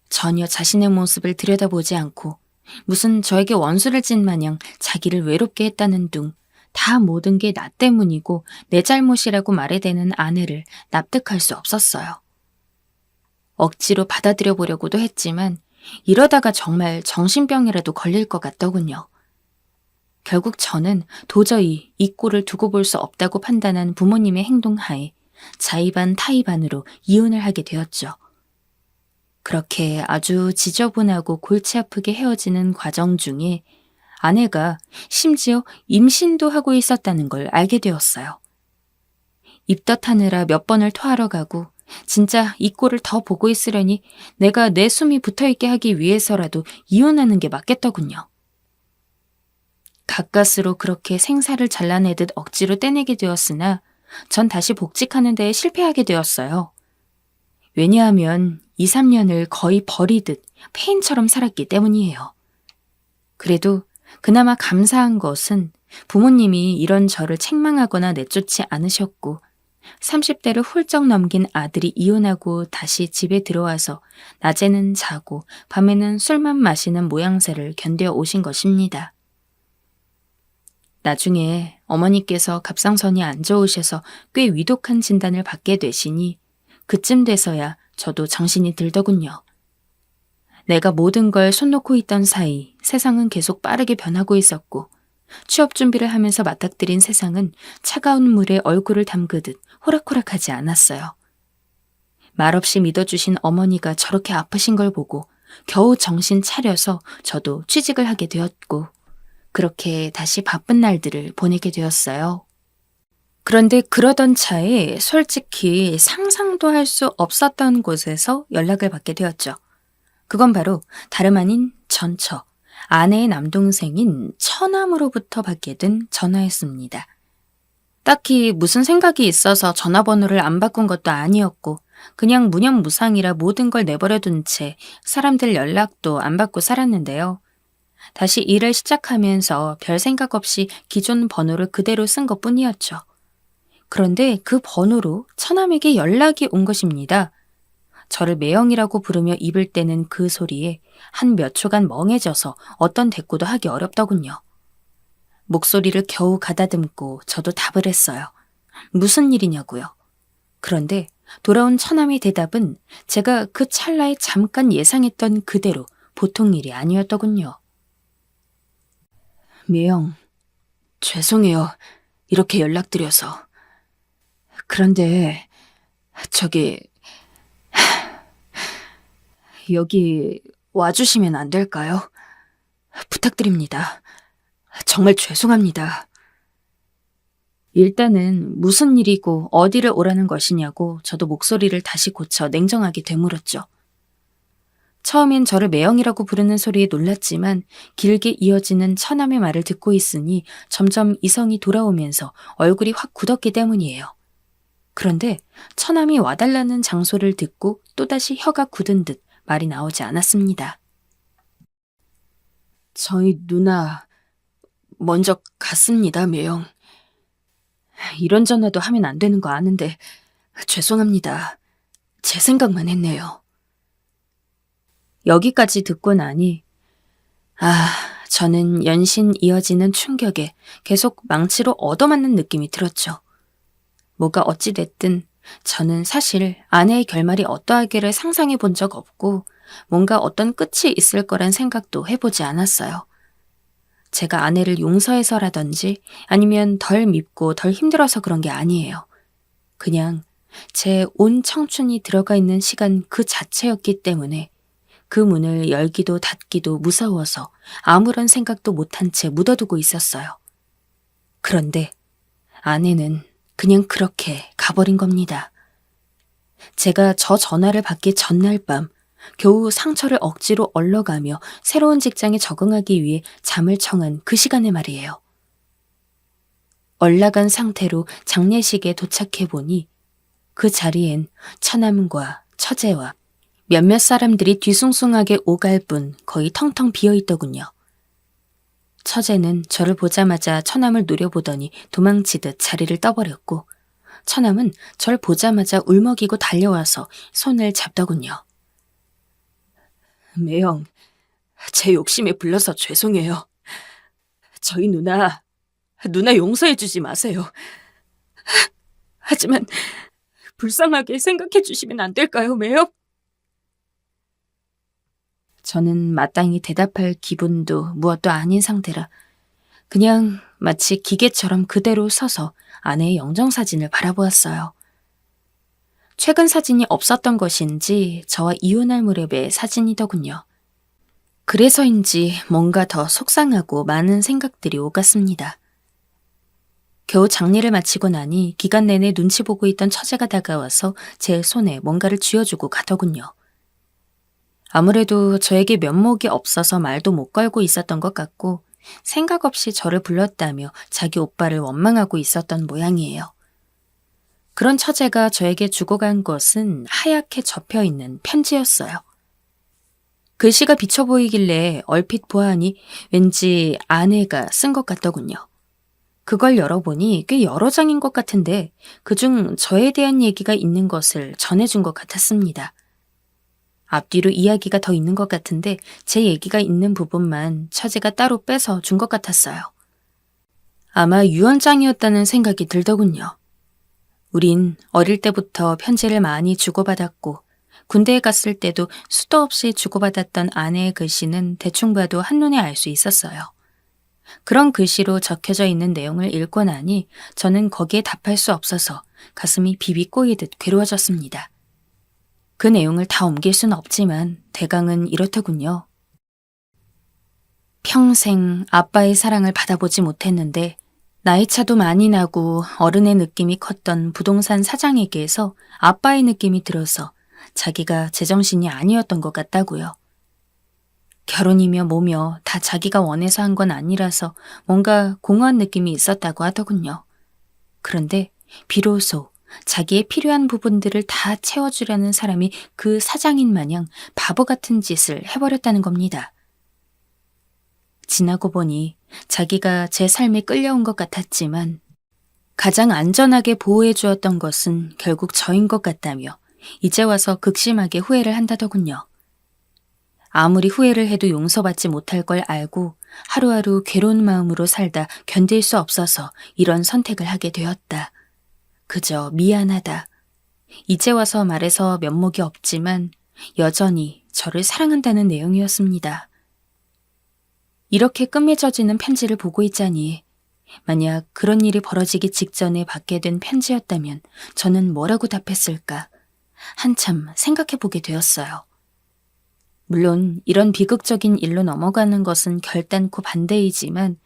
전혀 자신의 모습을 들여다보지 않고 무슨 저에게 원수를 진 마냥 자기를 외롭게 했다는 둥 다 모든 게 나 때문이고 내 잘못이라고 말해대는 아내를 납득할 수 없었어요. 억지로 받아들여 보려고도 했지만 이러다가 정말 정신병이라도 걸릴 것 같더군요. 결국 저는 도저히 이 꼴을 두고 볼 수 없다고 판단한 부모님의 행동하에 자의반 타의반으로 이혼을 하게 되었죠. 그렇게 아주 지저분하고 골치 아프게 헤어지는 과정 중에 아내가 심지어 임신도 하고 있었다는 걸 알게 되었어요. 입덧하느라 몇 번을 토하러 가고 진짜 이 꼴을 더 보고 있으려니 내가 내 숨이 붙어있게 하기 위해서라도 이혼하는 게 맞겠더군요. 가까스로 그렇게 생사를 잘라내듯 억지로 떼내게 되었으나 전 다시 복직하는 데에 실패하게 되었어요. 왜냐하면 2, 3년을 거의 버리듯 폐인처럼 살았기 때문이에요. 그래도 그나마 감사한 것은 부모님이 이런 저를 책망하거나 내쫓지 않으셨고 30대를 훌쩍 넘긴 아들이 이혼하고 다시 집에 들어와서 낮에는 자고 밤에는 술만 마시는 모양새를 견뎌 오신 것입니다. 나중에 어머니께서 갑상선이 안 좋으셔서 꽤 위독한 진단을 받게 되시니 그쯤 돼서야 저도 정신이 들더군요. 내가 모든 걸 손 놓고 있던 사이 세상은 계속 빠르게 변하고 있었고 취업 준비를 하면서 맞닥뜨린 세상은 차가운 물에 얼굴을 담그듯 호락호락하지 않았어요. 말없이 믿어주신 어머니가 저렇게 아프신 걸 보고 겨우 정신 차려서 저도 취직을 하게 되었고, 그렇게 다시 바쁜 날들을 보내게 되었어요. 그런데 그러던 차에 솔직히 상상도 할 수 없었던 곳에서 연락을 받게 되었죠. 그건 바로 다름 아닌 전처, 아내의 남동생인 처남으로부터 받게 된 전화였습니다. 딱히 무슨 생각이 있어서 전화번호를 안 바꾼 것도 아니었고, 그냥 무념무상이라 모든 걸 내버려둔 채 사람들 연락도 안 받고 살았는데요. 다시 일을 시작하면서 별 생각 없이 기존 번호를 그대로 쓴 것뿐이었죠. 그런데 그 번호로 처남에게 연락이 온 것입니다. 저를 매형이라고 부르며 입을 떼는 그 소리에 한 몇 초간 멍해져서 어떤 대꾸도 하기 어렵더군요. 목소리를 겨우 가다듬고 저도 답을 했어요. 무슨 일이냐고요. 그런데 돌아온 처남의 대답은 제가 그 찰나에 잠깐 예상했던 그대로 보통 일이 아니었더군요. 매형, 죄송해요. 이렇게 연락드려서. 그런데 저기 여기 와주시면 안 될까요? 부탁드립니다. 정말 죄송합니다. 일단은 무슨 일이고 어디를 오라는 것이냐고 저도 목소리를 다시 고쳐 냉정하게 되물었죠. 처음엔 저를 매형이라고 부르는 소리에 놀랐지만 길게 이어지는 처남의 말을 듣고 있으니 점점 이성이 돌아오면서 얼굴이 확 굳었기 때문이에요. 그런데 처남이 와달라는 장소를 듣고 또다시 혀가 굳은 듯 말이 나오지 않았습니다. 저희 누나 먼저 갔습니다, 매형. 이런 전화도 하면 안 되는 거 아는데 죄송합니다. 제 생각만 했네요. 여기까지 듣고 나니 저는 연신 이어지는 충격에 계속 망치로 얻어맞는 느낌이 들었죠. 뭐가 어찌됐든 저는 사실 아내의 결말이 어떠하기를 상상해 본 적 없고 뭔가 어떤 끝이 있을 거란 생각도 해보지 않았어요. 제가 아내를 용서해서라든지 아니면 덜 밉고 덜 힘들어서 그런 게 아니에요. 그냥 제 온 청춘이 들어가 있는 시간 그 자체였기 때문에 그 문을 열기도 닫기도 무서워서 아무런 생각도 못한 채 묻어두고 있었어요. 그런데 아내는 그냥 그렇게 가버린 겁니다. 제가 저 전화를 받기 전날 밤 겨우 상처를 억지로 얼러가며 새로운 직장에 적응하기 위해 잠을 청한 그 시간에 말이에요. 얼라간 상태로 장례식에 도착해보니 그 자리엔 처남과 처제와 몇몇 사람들이 뒤숭숭하게 오갈 뿐 거의 텅텅 비어있더군요. 처제는 저를 보자마자 처남을 노려보더니 도망치듯 자리를 떠버렸고 처남은 절 보자마자 울먹이고 달려와서 손을 잡더군요. 매형, 제 욕심에 불러서 죄송해요. 저희 누나 용서해주지 마세요. 하지만 불쌍하게 생각해 주시면 안 될까요, 매형? 저는 마땅히 대답할 기분도 무엇도 아닌 상태라 그냥 마치 기계처럼 그대로 서서 아내의 영정사진을 바라보았어요. 최근 사진이 없었던 것인지 저와 이혼할 무렵의 사진이더군요. 그래서인지 뭔가 더 속상하고 많은 생각들이 오갔습니다. 겨우 장례를 마치고 나니 기간 내내 눈치 보고 있던 처제가 다가와서 제 손에 뭔가를 쥐어주고 가더군요. 아무래도 저에게 면목이 없어서 말도 못 걸고 있었던 것 같고 생각 없이 저를 불렀다며 자기 오빠를 원망하고 있었던 모양이에요. 그런 처제가 저에게 주고 간 것은 하얗게 접혀있는 편지였어요. 글씨가 비쳐 보이길래 얼핏 보아하니 왠지 아내가 쓴 것 같더군요. 그걸 열어보니 꽤 여러 장인 것 같은데 그중 저에 대한 얘기가 있는 것을 전해준 것 같았습니다. 앞뒤로 이야기가 더 있는 것 같은데 제 얘기가 있는 부분만 처제가 따로 빼서 준 것 같았어요. 아마 유언장이었다는 생각이 들더군요. 우린 어릴 때부터 편지를 많이 주고받았고 군대에 갔을 때도 수도 없이 주고받았던 아내의 글씨는 대충 봐도 한눈에 알 수 있었어요. 그런 글씨로 적혀져 있는 내용을 읽고 나니 저는 거기에 답할 수 없어서 가슴이 비비 꼬이듯 괴로워졌습니다. 그 내용을 다 옮길 수는 없지만 대강은 이렇더군요. 평생 아빠의 사랑을 받아보지 못했는데 나이 차도 많이 나고 어른의 느낌이 컸던 부동산 사장에게서 아빠의 느낌이 들어서 자기가 제정신이 아니었던 것 같다고요. 결혼이며 뭐며 다 자기가 원해서 한 건 아니라서 뭔가 공허한 느낌이 있었다고 하더군요. 그런데 비로소 자기의 필요한 부분들을 다 채워주려는 사람이 그 사장인 마냥 바보 같은 짓을 해버렸다는 겁니다. 지나고 보니 자기가 제 삶에 끌려온 것 같았지만 가장 안전하게 보호해 주었던 것은 결국 저인 것 같다며 이제 와서 극심하게 후회를 한다더군요. 아무리 후회를 해도 용서받지 못할 걸 알고 하루하루 괴로운 마음으로 살다 견딜 수 없어서 이런 선택을 하게 되었다. 그저 미안하다. 이제 와서 말해서 면목이 없지만 여전히 저를 사랑한다는 내용이었습니다. 이렇게 끝맺어지는 편지를 보고 있자니 만약 그런 일이 벌어지기 직전에 받게 된 편지였다면 저는 뭐라고 답했을까? 한참 생각해 보게 되었어요. 물론 이런 비극적인 일로 넘어가는 것은 결단코 반대이지만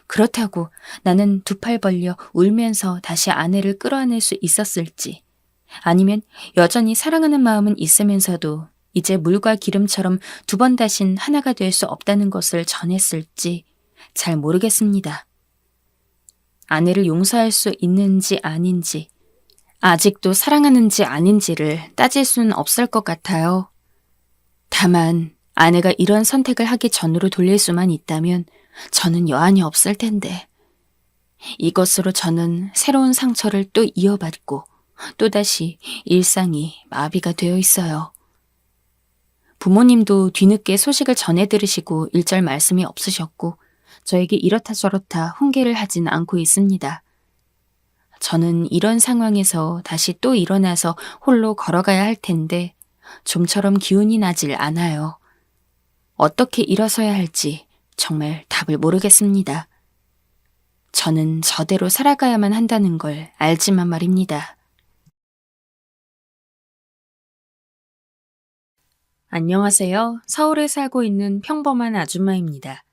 그렇다고 나는 두 팔 벌려 울면서 다시 아내를 끌어안을 수 있었을지 아니면 여전히 사랑하는 마음은 있으면서도 이제 물과 기름처럼 두 번 다신 하나가 될 수 없다는 것을 전했을지 잘 모르겠습니다. 아내를 용서할 수 있는지 아닌지 아직도 사랑하는지 아닌지를 따질 수는 없을 것 같아요. 다만 아내가 이런 선택을 하기 전으로 돌릴 수만 있다면 저는 여한이 없을 텐데 이것으로 저는 새로운 상처를 또 이어받고 또다시 일상이 마비가 되어 있어요. 부모님도 뒤늦게 소식을 전해 들으시고 일절 말씀이 없으셨고 저에게 이렇다 저렇다 훈계를 하진 않고 있습니다. 저는 이런 상황에서 다시 또 일어나서 홀로 걸어가야 할 텐데 좀처럼 기운이 나질 않아요. 어떻게 일어서야 할지 정말 답을 모르겠습니다. 저는 저대로 살아가야만 한다는 걸 알지만 말입니다. 안녕하세요. 서울에 살고 있는 평범한 아줌마입니다.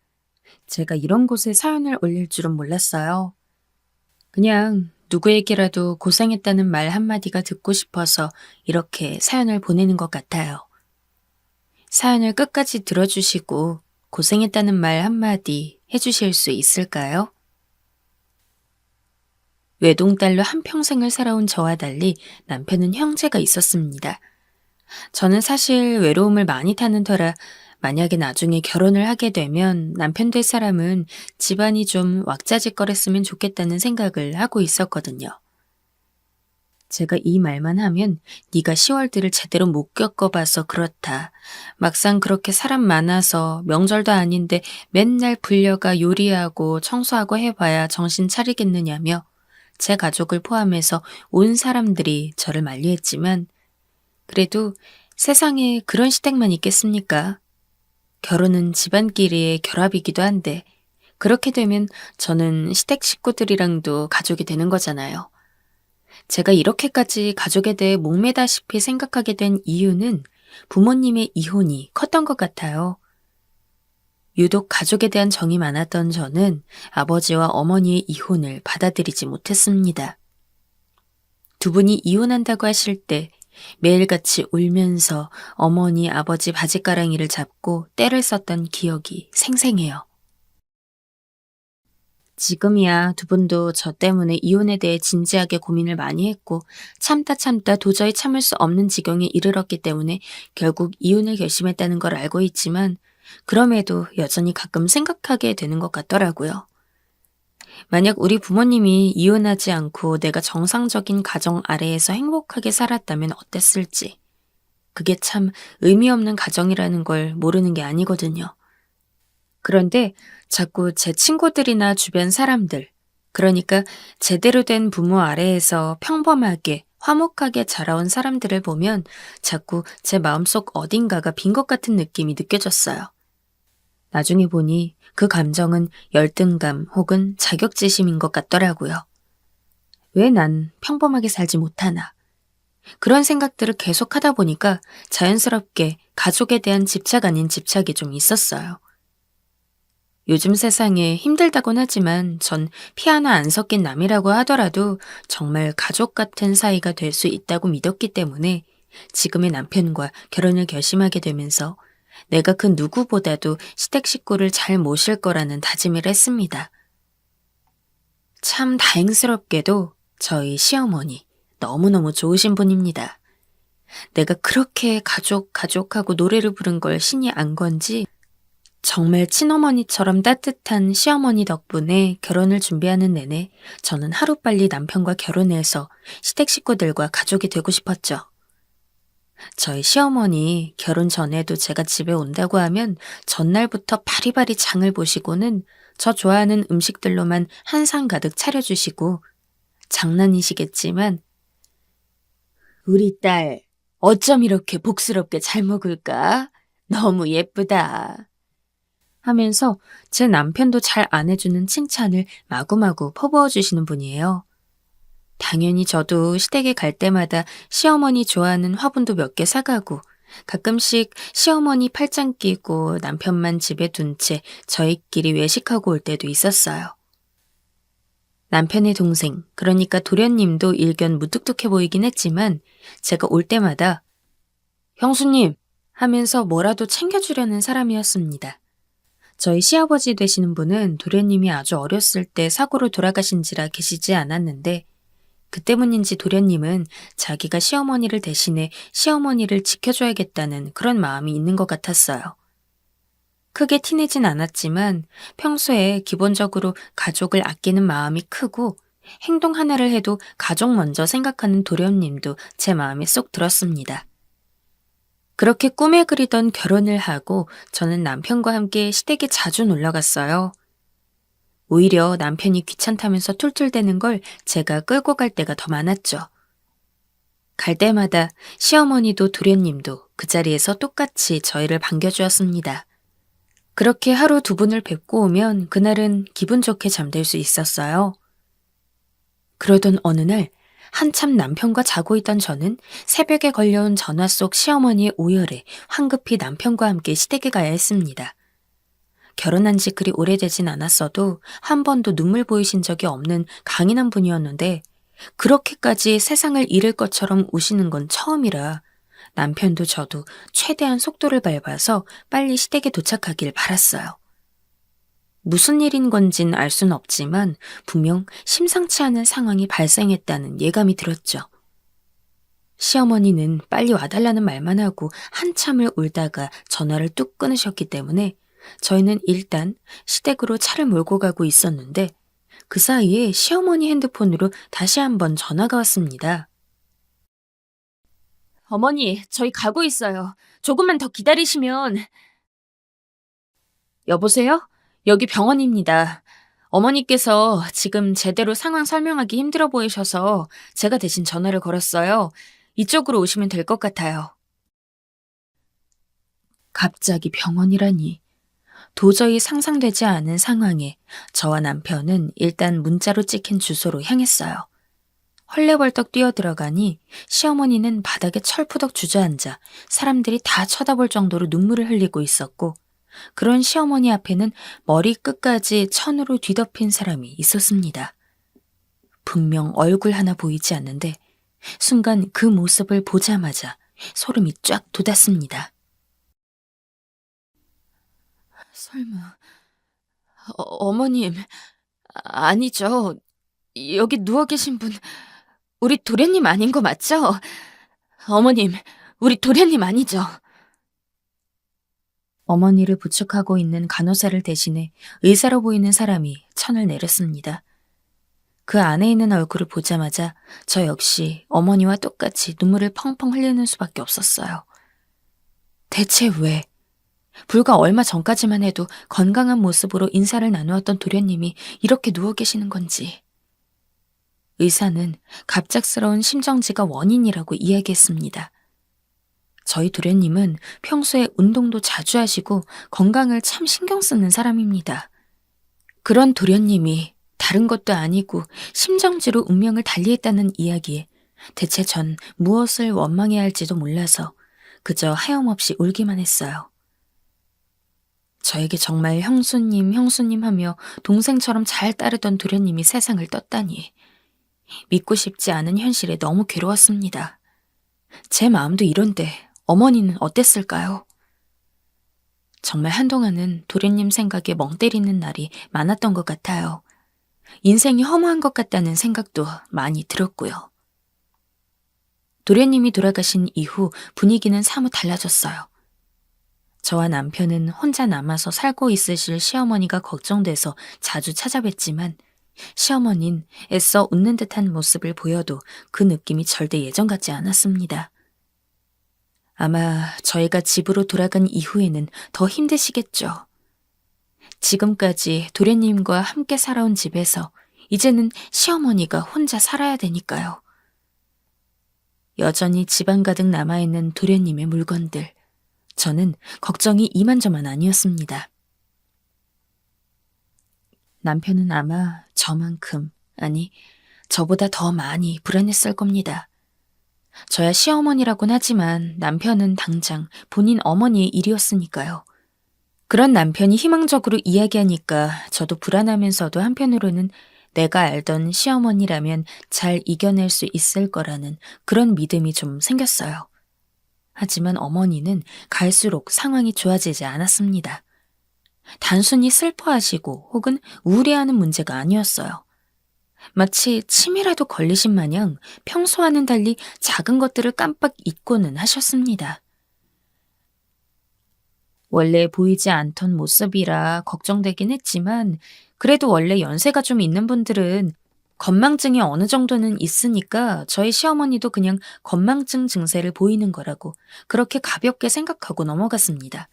제가 이런 곳에 사연을 올릴 줄은 몰랐어요. 그냥 누구에게라도 고생했다는 말 한마디가 듣고 싶어서 이렇게 사연을 보내는 것 같아요. 사연을 끝까지 들어주시고 고생했다는 말 한마디 해주실 수 있을까요? 외동딸로 한평생을 살아온 저와 달리 남편은 형제가 있었습니다. 저는 사실 외로움을 많이 타는 터라 만약에 나중에 결혼을 하게 되면 남편 될 사람은 집안이 좀 왁자지껄했으면 좋겠다는 생각을 하고 있었거든요. 제가 이 말만 하면 네가 10월들을 제대로 못 겪어봐서 그렇다. 막상 그렇게 사람 많아서 명절도 아닌데 맨날 불려가 요리하고 청소하고 해봐야 정신 차리겠느냐며 제 가족을 포함해서 온 사람들이 저를 만류했지만 그래도 세상에 그런 시댁만 있겠습니까? 결혼은 집안끼리의 결합이기도 한데 그렇게 되면 저는 시댁 식구들이랑도 가족이 되는 거잖아요. 제가 이렇게까지 가족에 대해 목매다시피 생각하게 된 이유는 부모님의 이혼이 컸던 것 같아요. 유독 가족에 대한 정이 많았던 저는 아버지와 어머니의 이혼을 받아들이지 못했습니다. 두 분이 이혼한다고 하실 때 매일같이 울면서 어머니, 아버지 바짓가랑이를 잡고 떼를 썼던 기억이 생생해요. 지금이야 두 분도 저 때문에 이혼에 대해 진지하게 고민을 많이 했고 참다 도저히 참을 수 없는 지경에 이르렀기 때문에 결국 이혼을 결심했다는 걸 알고 있지만 그럼에도 여전히 가끔 생각하게 되는 것 같더라고요. 만약 우리 부모님이 이혼하지 않고 내가 정상적인 가정 아래에서 행복하게 살았다면 어땠을지. 그게 참 의미 없는 가정이라는 걸 모르는 게 아니거든요. 그런데 자꾸 제 친구들이나 주변 사람들, 그러니까 제대로 된 부모 아래에서 평범하게 화목하게 자라온 사람들을 보면 자꾸 제 마음속 어딘가가 빈 것 같은 느낌이 느껴졌어요. 나중에 보니 그 감정은 열등감 혹은 자격지심인 것 같더라고요. 왜 난 평범하게 살지 못하나? 그런 생각들을 계속 하다 보니까 자연스럽게 가족에 대한 집착 아닌 집착이 좀 있었어요. 요즘 세상에 힘들다곤 하지만 전 피 하나 안 섞인 남이라고 하더라도 정말 가족 같은 사이가 될 수 있다고 믿었기 때문에 지금의 남편과 결혼을 결심하게 되면서 내가 그 누구보다도 시댁 식구를 잘 모실 거라는 다짐을 했습니다. 참 다행스럽게도 저희 시어머니 너무너무 좋으신 분입니다. 내가 그렇게 가족하고 노래를 부른 걸 신이 안 건지 정말 친어머니처럼 따뜻한 시어머니 덕분에 결혼을 준비하는 내내 저는 하루빨리 남편과 결혼해서 시댁 식구들과 가족이 되고 싶었죠. 저희 시어머니 결혼 전에도 제가 집에 온다고 하면 전날부터 바리바리 장을 보시고는 저 좋아하는 음식들로만 한상 가득 차려주시고 장난이시겠지만 우리 딸 어쩜 이렇게 복스럽게 잘 먹을까? 너무 예쁘다. 하면서 제 남편도 잘 안 해주는 칭찬을 마구마구 퍼부어 주시는 분이에요. 당연히 저도 시댁에 갈 때마다 시어머니 좋아하는 화분도 몇 개 사가고 가끔씩 시어머니 팔짱 끼고 남편만 집에 둔 채 저희끼리 외식하고 올 때도 있었어요. 남편의 동생, 그러니까 도련님도 일견 무뚝뚝해 보이긴 했지만 제가 올 때마다 형수님 하면서 뭐라도 챙겨주려는 사람이었습니다. 저희 시아버지 되시는 분은 도련님이 아주 어렸을 때 사고로 돌아가신지라 계시지 않았는데 그 때문인지 도련님은 자기가 시어머니를 대신해 시어머니를 지켜줘야겠다는 그런 마음이 있는 것 같았어요. 크게 티내진 않았지만 평소에 기본적으로 가족을 아끼는 마음이 크고 행동 하나를 해도 가족 먼저 생각하는 도련님도 제 마음에 쏙 들었습니다. 그렇게 꿈에 그리던 결혼을 하고 저는 남편과 함께 시댁에 자주 놀러 갔어요. 오히려 남편이 귀찮다면서 툴툴대는 걸 제가 끌고 갈 때가 더 많았죠. 갈 때마다 시어머니도 도련님도 그 자리에서 똑같이 저희를 반겨주었습니다. 그렇게 하루 두 분을 뵙고 오면 그날은 기분 좋게 잠들 수 있었어요. 그러던 어느 날 한참 남편과 자고 있던 저는 새벽에 걸려온 전화 속 시어머니의 오열에 황급히 남편과 함께 시댁에 가야 했습니다. 결혼한 지 그리 오래되진 않았어도 한 번도 눈물 보이신 적이 없는 강인한 분이었는데 그렇게까지 세상을 잃을 것처럼 우시는 건 처음이라 남편도 저도 최대한 속도를 밟아서 빨리 시댁에 도착하길 바랐어요. 무슨 일인 건진 알 순 없지만 분명 심상치 않은 상황이 발생했다는 예감이 들었죠. 시어머니는 빨리 와달라는 말만 하고 한참을 울다가 전화를 뚝 끊으셨기 때문에 저희는 일단 시댁으로 차를 몰고 가고 있었는데 그 사이에 시어머니 핸드폰으로 다시 한번 전화가 왔습니다. 어머니, 저희 가고 있어요. 조금만 더 기다리시면... 여보세요? 여기 병원입니다. 어머니께서 지금 제대로 상황 설명하기 힘들어 보이셔서 제가 대신 전화를 걸었어요. 이쪽으로 오시면 될 것 같아요. 갑자기 병원이라니. 도저히 상상되지 않은 상황에 저와 남편은 일단 문자로 찍힌 주소로 향했어요. 헐레벌떡 뛰어들어가니 시어머니는 바닥에 철푸덕 주저앉아 사람들이 다 쳐다볼 정도로 눈물을 흘리고 있었고 그런 시어머니 앞에는 머리 끝까지 천으로 뒤덮인 사람이 있었습니다. 분명 얼굴 하나 보이지 않는데 순간 그 모습을 보자마자 소름이 쫙 돋았습니다. 설마... 어머님... 아니죠. 여기 누워 계신 분 우리 도련님 아닌 거 맞죠? 어머님, 우리 도련님 아니죠? 어머니를 부축하고 있는 간호사를 대신해 의사로 보이는 사람이 천을 내렸습니다. 그 안에 있는 얼굴을 보자마자 저 역시 어머니와 똑같이 눈물을 펑펑 흘리는 수밖에 없었어요. 대체 왜? 불과 얼마 전까지만 해도 건강한 모습으로 인사를 나누었던 도련님이 이렇게 누워 계시는 건지. 의사는 갑작스러운 심정지가 원인이라고 이야기했습니다. 저희 도련님은 평소에 운동도 자주 하시고 건강을 참 신경 쓰는 사람입니다. 그런 도련님이 다른 것도 아니고 심정지로 운명을 달리했다는 이야기에 대체 전 무엇을 원망해야 할지도 몰라서 그저 하염없이 울기만 했어요. 저에게 정말 형수님, 형수님 하며 동생처럼 잘 따르던 도련님이 세상을 떴다니 믿고 싶지 않은 현실에 너무 괴로웠습니다. 제 마음도 이런데 어머니는 어땠을까요? 정말 한동안은 도련님 생각에 멍 때리는 날이 많았던 것 같아요. 인생이 허무한 것 같다는 생각도 많이 들었고요. 도련님이 돌아가신 이후 분위기는 사뭇 달라졌어요. 저와 남편은 혼자 남아서 살고 있으실 시어머니가 걱정돼서 자주 찾아뵀지만 시어머니는 애써 웃는 듯한 모습을 보여도 그 느낌이 절대 예전 같지 않았습니다. 아마 저희가 집으로 돌아간 이후에는 더 힘드시겠죠. 지금까지 도련님과 함께 살아온 집에서 이제는 시어머니가 혼자 살아야 되니까요. 여전히 집안 가득 남아있는 도련님의 물건들. 저는 걱정이 이만저만 아니었습니다. 남편은 아마 저만큼, 아니, 저보다 더 많이 불안했을 겁니다. 저야 시어머니라곤 하지만 남편은 당장 본인 어머니의 일이었으니까요. 그런 남편이 희망적으로 이야기하니까 저도 불안하면서도 한편으로는 내가 알던 시어머니라면 잘 이겨낼 수 있을 거라는 그런 믿음이 좀 생겼어요. 하지만 어머니는 갈수록 상황이 좋아지지 않았습니다. 단순히 슬퍼하시고 혹은 우울해하는 문제가 아니었어요. 마치 침이라도 걸리신 마냥 평소와는 달리 작은 것들을 깜빡 잊고는 하셨습니다. 원래 보이지 않던 모습이라 걱정되긴 했지만 그래도 원래 연세가 좀 있는 분들은 건망증이 어느 정도는 있으니까 저희 시어머니도 그냥 건망증 증세를 보이는 거라고 그렇게 가볍게 생각하고 넘어갔습니다.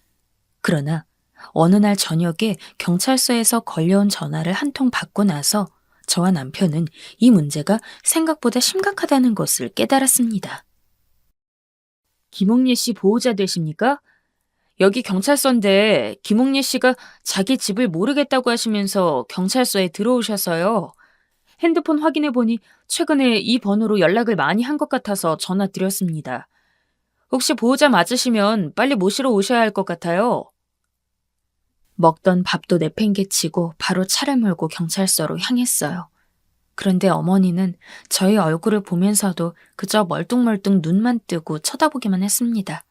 그러나 어느 날 저녁에 경찰서에서 걸려온 전화를 한 통 받고 나서 저와 남편은 이 문제가 생각보다 심각하다는 것을 깨달았습니다. 김옥예 씨 보호자 되십니까? 여기 경찰서인데 김옥예 씨가 자기 집을 모르겠다고 하시면서 경찰서에 들어오셔서요. 핸드폰 확인해보니 최근에 이 번호로 연락을 많이 한 것 같아서 전화 드렸습니다. 혹시 보호자 맞으시면 빨리 모시러 오셔야 할 것 같아요. 먹던 밥도 내팽개치고 바로 차를 몰고 경찰서로 향했어요. 그런데 어머니는 저희 얼굴을 보면서도 그저 멀뚱멀뚱 눈만 뜨고 쳐다보기만 했습니다.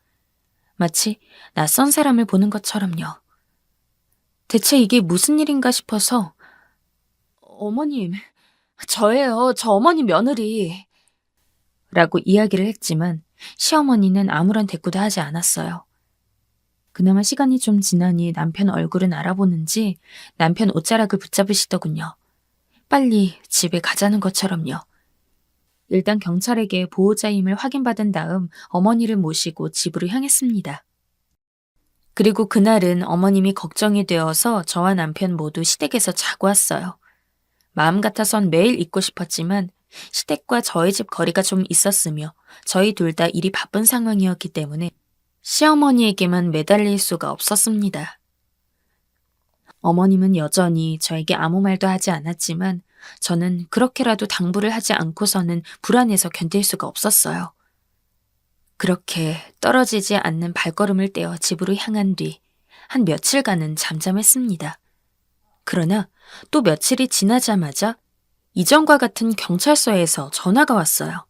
마치 낯선 사람을 보는 것처럼요. 대체 이게 무슨 일인가 싶어서 어머님, 저예요. 저 어머니 며느리. 라고 이야기를 했지만 시어머니는 아무런 대꾸도 하지 않았어요. 그나마 시간이 좀 지나니 남편 얼굴은 알아보는지 남편 옷자락을 붙잡으시더군요. 빨리 집에 가자는 것처럼요. 일단 경찰에게 보호자임을 확인받은 다음 어머니를 모시고 집으로 향했습니다. 그리고 그날은 어머님이 걱정이 되어서 저와 남편 모두 시댁에서 자고 왔어요. 마음 같아선 매일 있고 싶었지만 시댁과 저희 집 거리가 좀 있었으며 저희 둘 다 일이 바쁜 상황이었기 때문에 시어머니에게만 매달릴 수가 없었습니다. 어머님은 여전히 저에게 아무 말도 하지 않았지만 저는 그렇게라도 당부를 하지 않고서는 불안해서 견딜 수가 없었어요. 그렇게 떨어지지 않는 발걸음을 떼어 집으로 향한 뒤 한 며칠간은 잠잠했습니다. 그러나 또 며칠이 지나자마자 이전과 같은 경찰서에서 전화가 왔어요.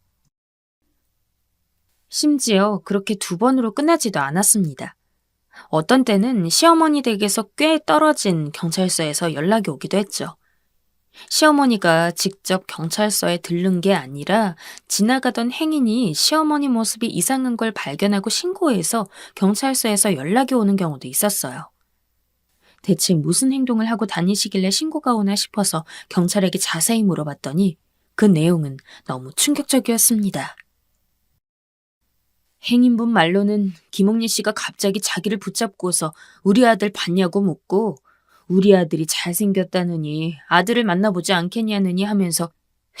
심지어 그렇게 2번으로 끝나지도 않았습니다. 어떤 때는 시어머니 댁에서 꽤 떨어진 경찰서에서 연락이 오기도 했죠. 시어머니가 직접 경찰서에 들른 게 아니라 지나가던 행인이 시어머니 모습이 이상한 걸 발견하고 신고해서 경찰서에서 연락이 오는 경우도 있었어요. 대체 무슨 행동을 하고 다니시길래 신고가 오나 싶어서 경찰에게 자세히 물어봤더니 그 내용은 너무 충격적이었습니다. 행인분 말로는 김옥리 씨가 갑자기 자기를 붙잡고서 우리 아들 봤냐고 묻고 우리 아들이 잘생겼다느니 아들을 만나보지 않겠냐느니 하면서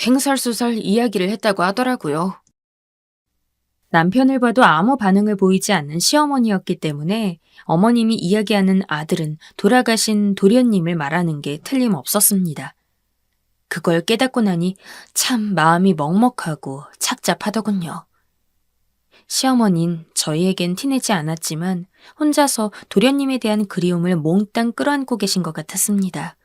횡설수설 이야기를 했다고 하더라고요. 남편을 봐도 아무 반응을 보이지 않는 시어머니였기 때문에 어머님이 이야기하는 아들은 돌아가신 도련님을 말하는 게 틀림없었습니다. 그걸 깨닫고 나니 참 마음이 먹먹하고 착잡하더군요. 시어머니는 저희에겐 티내지 않았지만 혼자서 도련님에 대한 그리움을 몽땅 끌어안고 계신 것 같았습니다.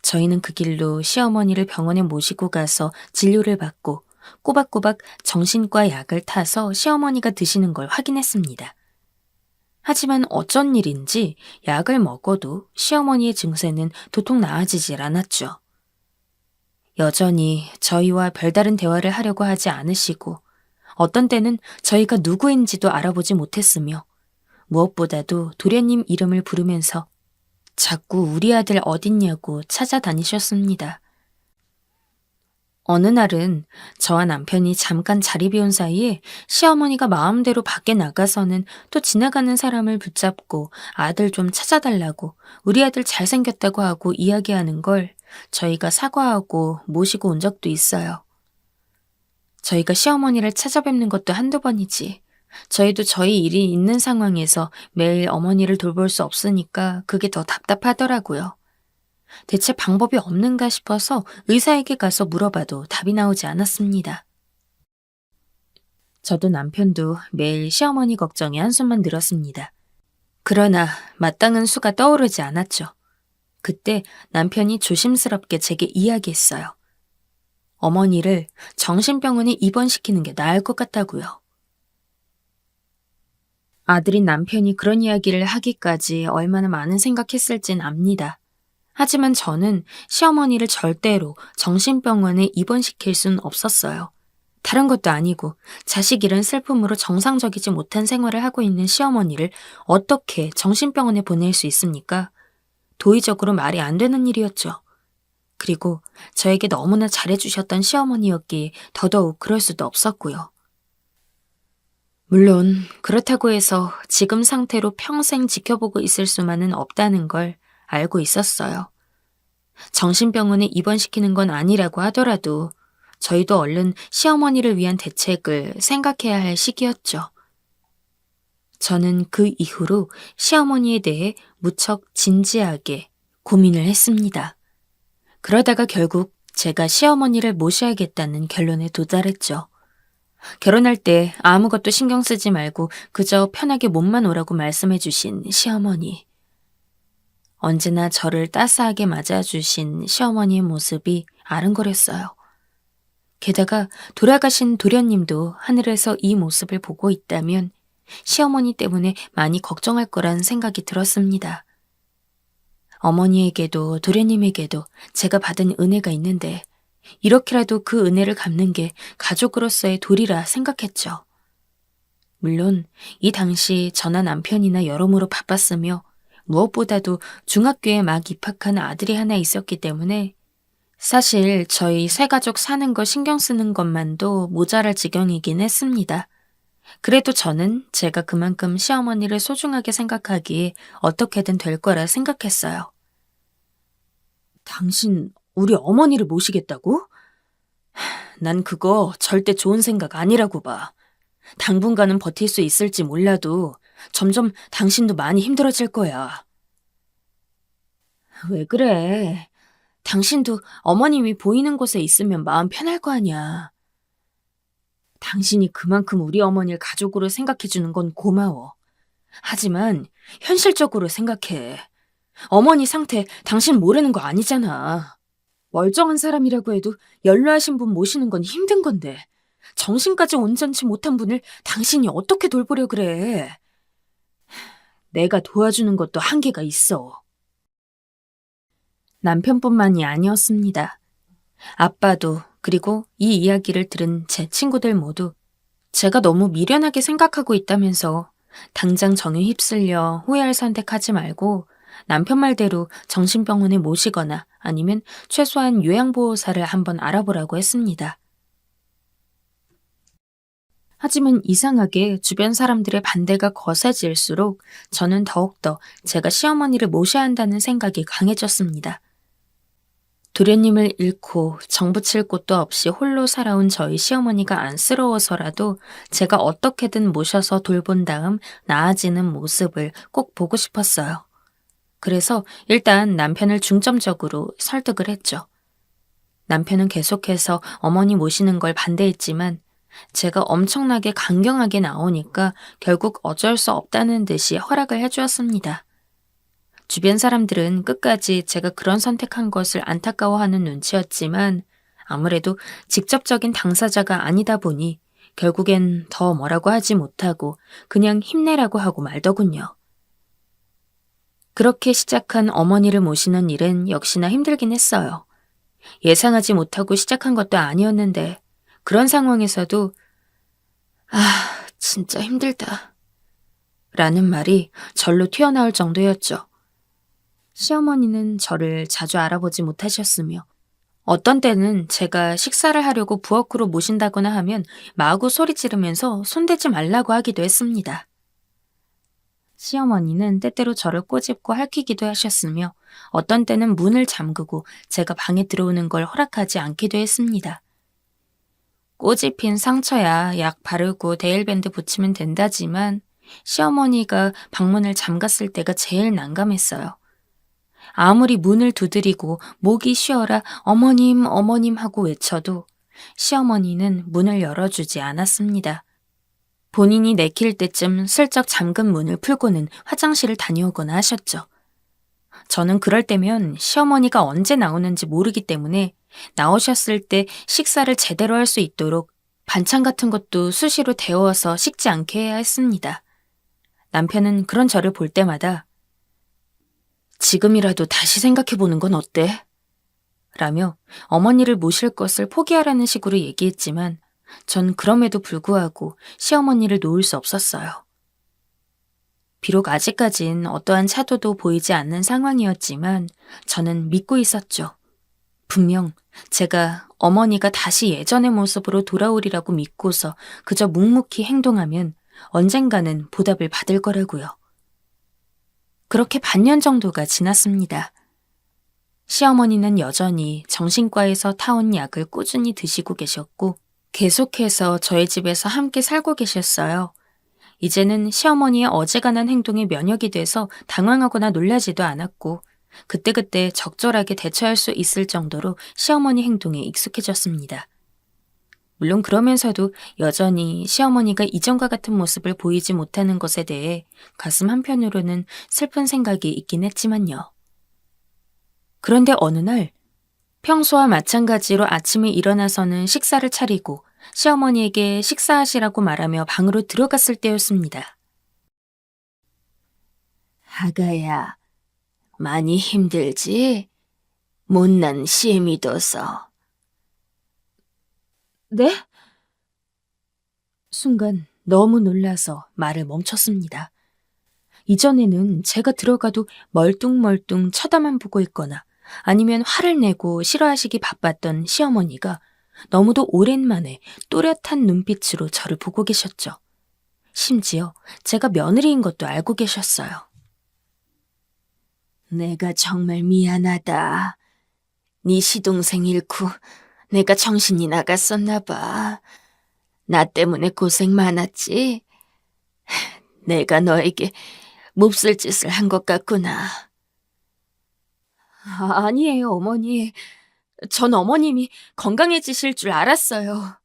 저희는 그 길로 시어머니를 병원에 모시고 가서 진료를 받고 꼬박꼬박 정신과 약을 타서 시어머니가 드시는 걸 확인했습니다. 하지만 어쩐 일인지 약을 먹어도 시어머니의 증세는 도통 나아지질 않았죠. 여전히 저희와 별다른 대화를 하려고 하지 않으시고 어떤 때는 저희가 누구인지도 알아보지 못했으며 무엇보다도 도련님 이름을 부르면서 자꾸 우리 아들 어딨냐고 찾아다니셨습니다. 어느 날은 저와 남편이 잠깐 자리 비운 사이에 시어머니가 마음대로 밖에 나가서는 또 지나가는 사람을 붙잡고 아들 좀 찾아달라고 우리 아들 잘생겼다고 하고 이야기하는 걸 저희가 사과하고 모시고 온 적도 있어요. 저희가 시어머니를 찾아뵙는 것도 한두 번이지. 저희도 저희 일이 있는 상황에서 매일 어머니를 돌볼 수 없으니까 그게 더 답답하더라고요. 대체 방법이 없는가 싶어서 의사에게 가서 물어봐도 답이 나오지 않았습니다. 저도 남편도 매일 시어머니 걱정에 한숨만 늘었습니다. 그러나 마땅한 수가 떠오르지 않았죠. 그때 남편이 조심스럽게 제게 이야기했어요. 어머니를 정신병원에 입원시키는 게 나을 것 같다고요. 아들인 남편이 그런 이야기를 하기까지 얼마나 많은 생각했을진 압니다. 하지만 저는 시어머니를 절대로 정신병원에 입원시킬 순 없었어요. 다른 것도 아니고 자식 잃은 슬픔으로 정상적이지 못한 생활을 하고 있는 시어머니를 어떻게 정신병원에 보낼 수 있습니까? 도의적으로 말이 안 되는 일이었죠. 그리고 저에게 너무나 잘해주셨던 시어머니였기에 더더욱 그럴 수도 없었고요. 물론 그렇다고 해서 지금 상태로 평생 지켜보고 있을 수만은 없다는 걸 알고 있었어요. 정신병원에 입원시키는 건 아니라고 하더라도 저희도 얼른 시어머니를 위한 대책을 생각해야 할 시기였죠. 저는 그 이후로 시어머니에 대해 무척 진지하게 고민을 했습니다. 그러다가 결국 제가 시어머니를 모셔야겠다는 결론에 도달했죠. 결혼할 때 아무것도 신경 쓰지 말고 그저 편하게 몸만 오라고 말씀해 주신 시어머니. 언제나 저를 따스하게 맞아주신 시어머니의 모습이 아른거렸어요. 게다가 돌아가신 도련님도 하늘에서 이 모습을 보고 있다면 시어머니 때문에 많이 걱정할 거란 생각이 들었습니다. 어머니에게도 도련님에게도 제가 받은 은혜가 있는데 이렇게라도 그 은혜를 갚는 게 가족으로서의 도리라 생각했죠. 물론 이 당시 저나 남편이나 여러모로 바빴으며 무엇보다도 중학교에 막 입학한 아들이 하나 있었기 때문에 사실 저희 세 가족 사는 거 신경 쓰는 것만도 모자랄 지경이긴 했습니다. 그래도 저는 제가 그만큼 시어머니를 소중하게 생각하기에 어떻게든 될 거라 생각했어요. 당신 우리 어머니를 모시겠다고? 난 그거 절대 좋은 생각 아니라고 봐. 당분간은 버틸 수 있을지 몰라도 점점 당신도 많이 힘들어질 거야. 왜 그래? 당신도 어머님이 보이는 곳에 있으면 마음 편할 거 아니야. 당신이 그만큼 우리 어머니를 가족으로 생각해주는 건 고마워. 하지만 현실적으로 생각해. 어머니 상태 당신 모르는 거 아니잖아. 멀쩡한 사람이라고 해도 연로하신 분 모시는 건 힘든 건데 정신까지 온전치 못한 분을 당신이 어떻게 돌보려 그래. 내가 도와주는 것도 한계가 있어. 남편뿐만이 아니었습니다. 아빠도 그리고 이 이야기를 들은 제 친구들 모두 제가 너무 미련하게 생각하고 있다면서 당장 정에 휩쓸려 후회할 선택하지 말고 남편 말대로 정신병원에 모시거나 아니면 최소한 요양보호사를 한번 알아보라고 했습니다. 하지만 이상하게 주변 사람들의 반대가 거세질수록 저는 더욱더 제가 시어머니를 모셔야 한다는 생각이 강해졌습니다. 도련님을 잃고 정붙일 곳도 없이 홀로 살아온 저희 시어머니가 안쓰러워서라도 제가 어떻게든 모셔서 돌본 다음 나아지는 모습을 꼭 보고 싶었어요. 그래서 일단 남편을 중점적으로 설득을 했죠. 남편은 계속해서 어머니 모시는 걸 반대했지만 제가 엄청나게 강경하게 나오니까 결국 어쩔 수 없다는 듯이 허락을 해주었습니다. 주변 사람들은 끝까지 제가 그런 선택한 것을 안타까워하는 눈치였지만 아무래도 직접적인 당사자가 아니다 보니 결국엔 더 뭐라고 하지 못하고 그냥 힘내라고 하고 말더군요. 그렇게 시작한 어머니를 모시는 일은 역시나 힘들긴 했어요. 예상하지 못하고 시작한 것도 아니었는데 그런 상황에서도 진짜 힘들다 라는 말이 절로 튀어나올 정도였죠. 시어머니는 저를 자주 알아보지 못하셨으며 어떤 때는 제가 식사를 하려고 부엌으로 모신다거나 하면 마구 소리 지르면서 손대지 말라고 하기도 했습니다. 시어머니는 때때로 저를 꼬집고 핥히기도 하셨으며 어떤 때는 문을 잠그고 제가 방에 들어오는 걸 허락하지 않기도 했습니다. 꼬집힌 상처야 약 바르고 데일밴드 붙이면 된다지만 시어머니가 방문을 잠갔을 때가 제일 난감했어요. 아무리 문을 두드리고 목이 쉬어라 어머님 어머님 하고 외쳐도 시어머니는 문을 열어주지 않았습니다. 본인이 내킬 때쯤 슬쩍 잠근 문을 풀고는 화장실을 다녀오거나 하셨죠. 저는 그럴 때면 시어머니가 언제 나오는지 모르기 때문에 나오셨을 때 식사를 제대로 할 수 있도록 반찬 같은 것도 수시로 데워서 식지 않게 해야 했습니다. 남편은 그런 저를 볼 때마다 지금이라도 다시 생각해보는 건 어때? 라며 어머니를 모실 것을 포기하라는 식으로 얘기했지만 전 그럼에도 불구하고 시어머니를 놓을 수 없었어요. 비록 아직까진 어떠한 차도도 보이지 않는 상황이었지만 저는 믿고 있었죠. 분명 제가 어머니가 다시 예전의 모습으로 돌아오리라고 믿고서 그저 묵묵히 행동하면 언젠가는 보답을 받을 거라고요. 그렇게 반년 정도가 지났습니다. 시어머니는 여전히 정신과에서 타온 약을 꾸준히 드시고 계셨고 계속해서 저희 집에서 함께 살고 계셨어요. 이제는 시어머니의 어지간한 행동에 면역이 돼서 당황하거나 놀라지도 않았고 그때그때 적절하게 대처할 수 있을 정도로 시어머니 행동에 익숙해졌습니다. 물론 그러면서도 여전히 시어머니가 이전과 같은 모습을 보이지 못하는 것에 대해 가슴 한편으로는 슬픈 생각이 있긴 했지만요. 그런데 어느 날 평소와 마찬가지로 아침에 일어나서는 식사를 차리고 시어머니에게 식사하시라고 말하며 방으로 들어갔을 때였습니다. 아가야, 많이 힘들지? 못난 시엠이 둬서. 네? 순간 너무 놀라서 말을 멈췄습니다. 이전에는 제가 들어가도 멀뚱멀뚱 쳐다만 보고 있거나 아니면 화를 내고 싫어하시기 바빴던 시어머니가 너무도 오랜만에 또렷한 눈빛으로 저를 보고 계셨죠. 심지어 제가 며느리인 것도 알고 계셨어요. 내가 정말 미안하다. 네 시동생 잃고 내가 정신이 나갔었나 봐. 나 때문에 고생 많았지? 내가 너에게 몹쓸 짓을 한 것 같구나. 아니에요, 어머니. 전 어머님이 건강해지실 줄 알았어요.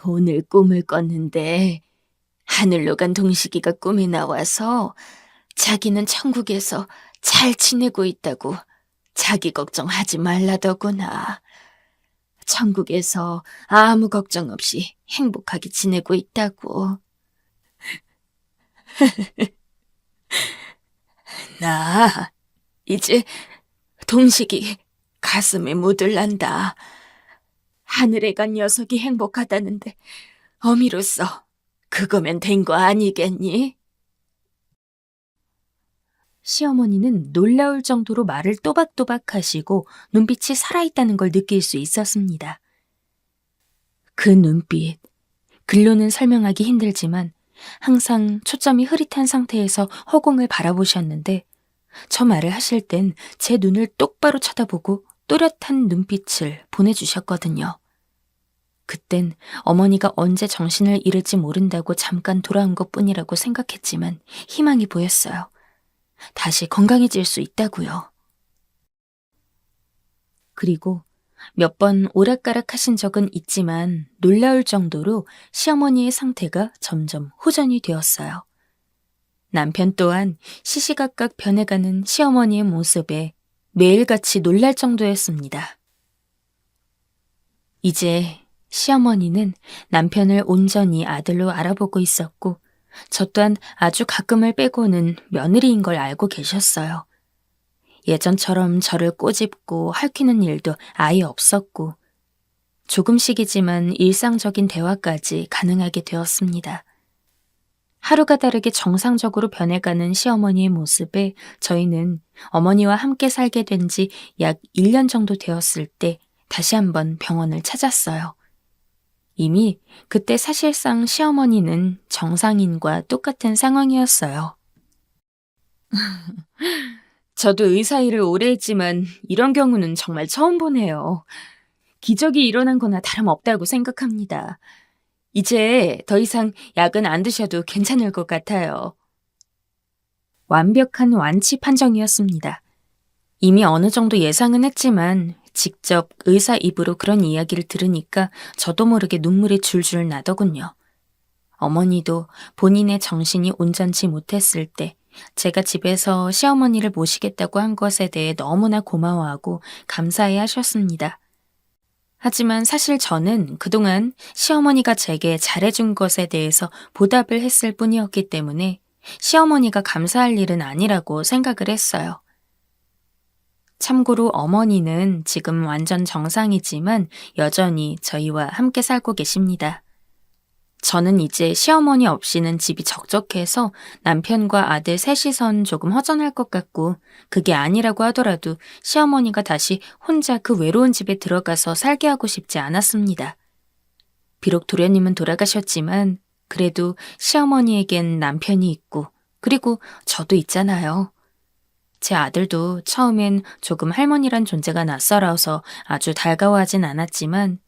오늘 꿈을 꿨는데 하늘로 간 동식이가 꿈에 나와서 자기는 천국에서 잘 지내고 있다고 자기 걱정하지 말라더구나. 천국에서 아무 걱정 없이 행복하게 지내고 있다고. 나 이제 동식이 가슴에 묻을란다. 하늘에 간 녀석이 행복하다는데 어미로서 그거면 된 거 아니겠니? 시어머니는 놀라울 정도로 말을 또박또박 하시고 눈빛이 살아있다는 걸 느낄 수 있었습니다. 그 눈빛, 글로는 설명하기 힘들지만 항상 초점이 흐릿한 상태에서 허공을 바라보셨는데 저 말을 하실 땐 제 눈을 똑바로 쳐다보고 또렷한 눈빛을 보내주셨거든요. 그땐 어머니가 언제 정신을 잃을지 모른다고 잠깐 돌아온 것뿐이라고 생각했지만 희망이 보였어요. 다시 건강해질 수 있다고요. 그리고 몇 번 오락가락 하신 적은 있지만 놀라울 정도로 시어머니의 상태가 점점 호전이 되었어요. 남편 또한 시시각각 변해가는 시어머니의 모습에 매일같이 놀랄 정도였습니다. 이제 시어머니는 남편을 온전히 아들로 알아보고 있었고 저 또한 아주 가끔을 빼고는 며느리인 걸 알고 계셨어요. 예전처럼 저를 꼬집고 핥히는 일도 아예 없었고 조금씩이지만 일상적인 대화까지 가능하게 되었습니다. 하루가 다르게 정상적으로 변해가는 시어머니의 모습에 저희는 어머니와 함께 살게 된 지 약 1년 정도 되었을 때 다시 한번 병원을 찾았어요. 이미 그때 사실상 시어머니는 정상인과 똑같은 상황이었어요. 저도 의사 일을 오래 했지만 이런 경우는 정말 처음 보네요. 기적이 일어난 거나 다름없다고 생각합니다. 이제 더 이상 약은 안 드셔도 괜찮을 것 같아요. 완벽한 완치 판정이었습니다. 이미 어느 정도 예상은 했지만 직접 의사 입으로 그런 이야기를 들으니까 저도 모르게 눈물이 줄줄 나더군요. 어머니도 본인의 정신이 온전치 못했을 때 제가 집에서 시어머니를 모시겠다고 한 것에 대해 너무나 고마워하고 감사해 하셨습니다. 하지만 사실 저는 그동안 시어머니가 제게 잘해준 것에 대해서 보답을 했을 뿐이었기 때문에 시어머니가 감사할 일은 아니라고 생각을 했어요. 참고로 어머니는 지금 완전 정상이지만 여전히 저희와 함께 살고 계십니다. 저는 이제 시어머니 없이는 집이 적적해서 남편과 아들 셋이선 조금 허전할 것 같고 그게 아니라고 하더라도 시어머니가 다시 혼자 그 외로운 집에 들어가서 살게 하고 싶지 않았습니다. 비록 도련님은 돌아가셨지만 그래도 시어머니에겐 남편이 있고 그리고 저도 있잖아요. 제 아들도 처음엔 조금 할머니란 존재가 낯설어서 아주 달가워하진 않았지만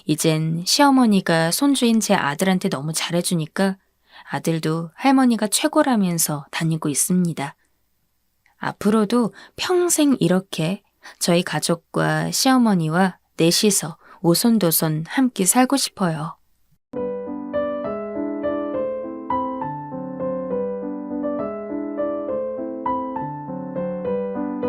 이젠 시어머니가 손주인 제 아들한테 너무 잘해주니까 아들도 할머니가 최고라면서 다니고 있습니다. 앞으로도 평생 이렇게 저희 가족과 시어머니와 넷이서 오손도손 함께 살고 싶어요.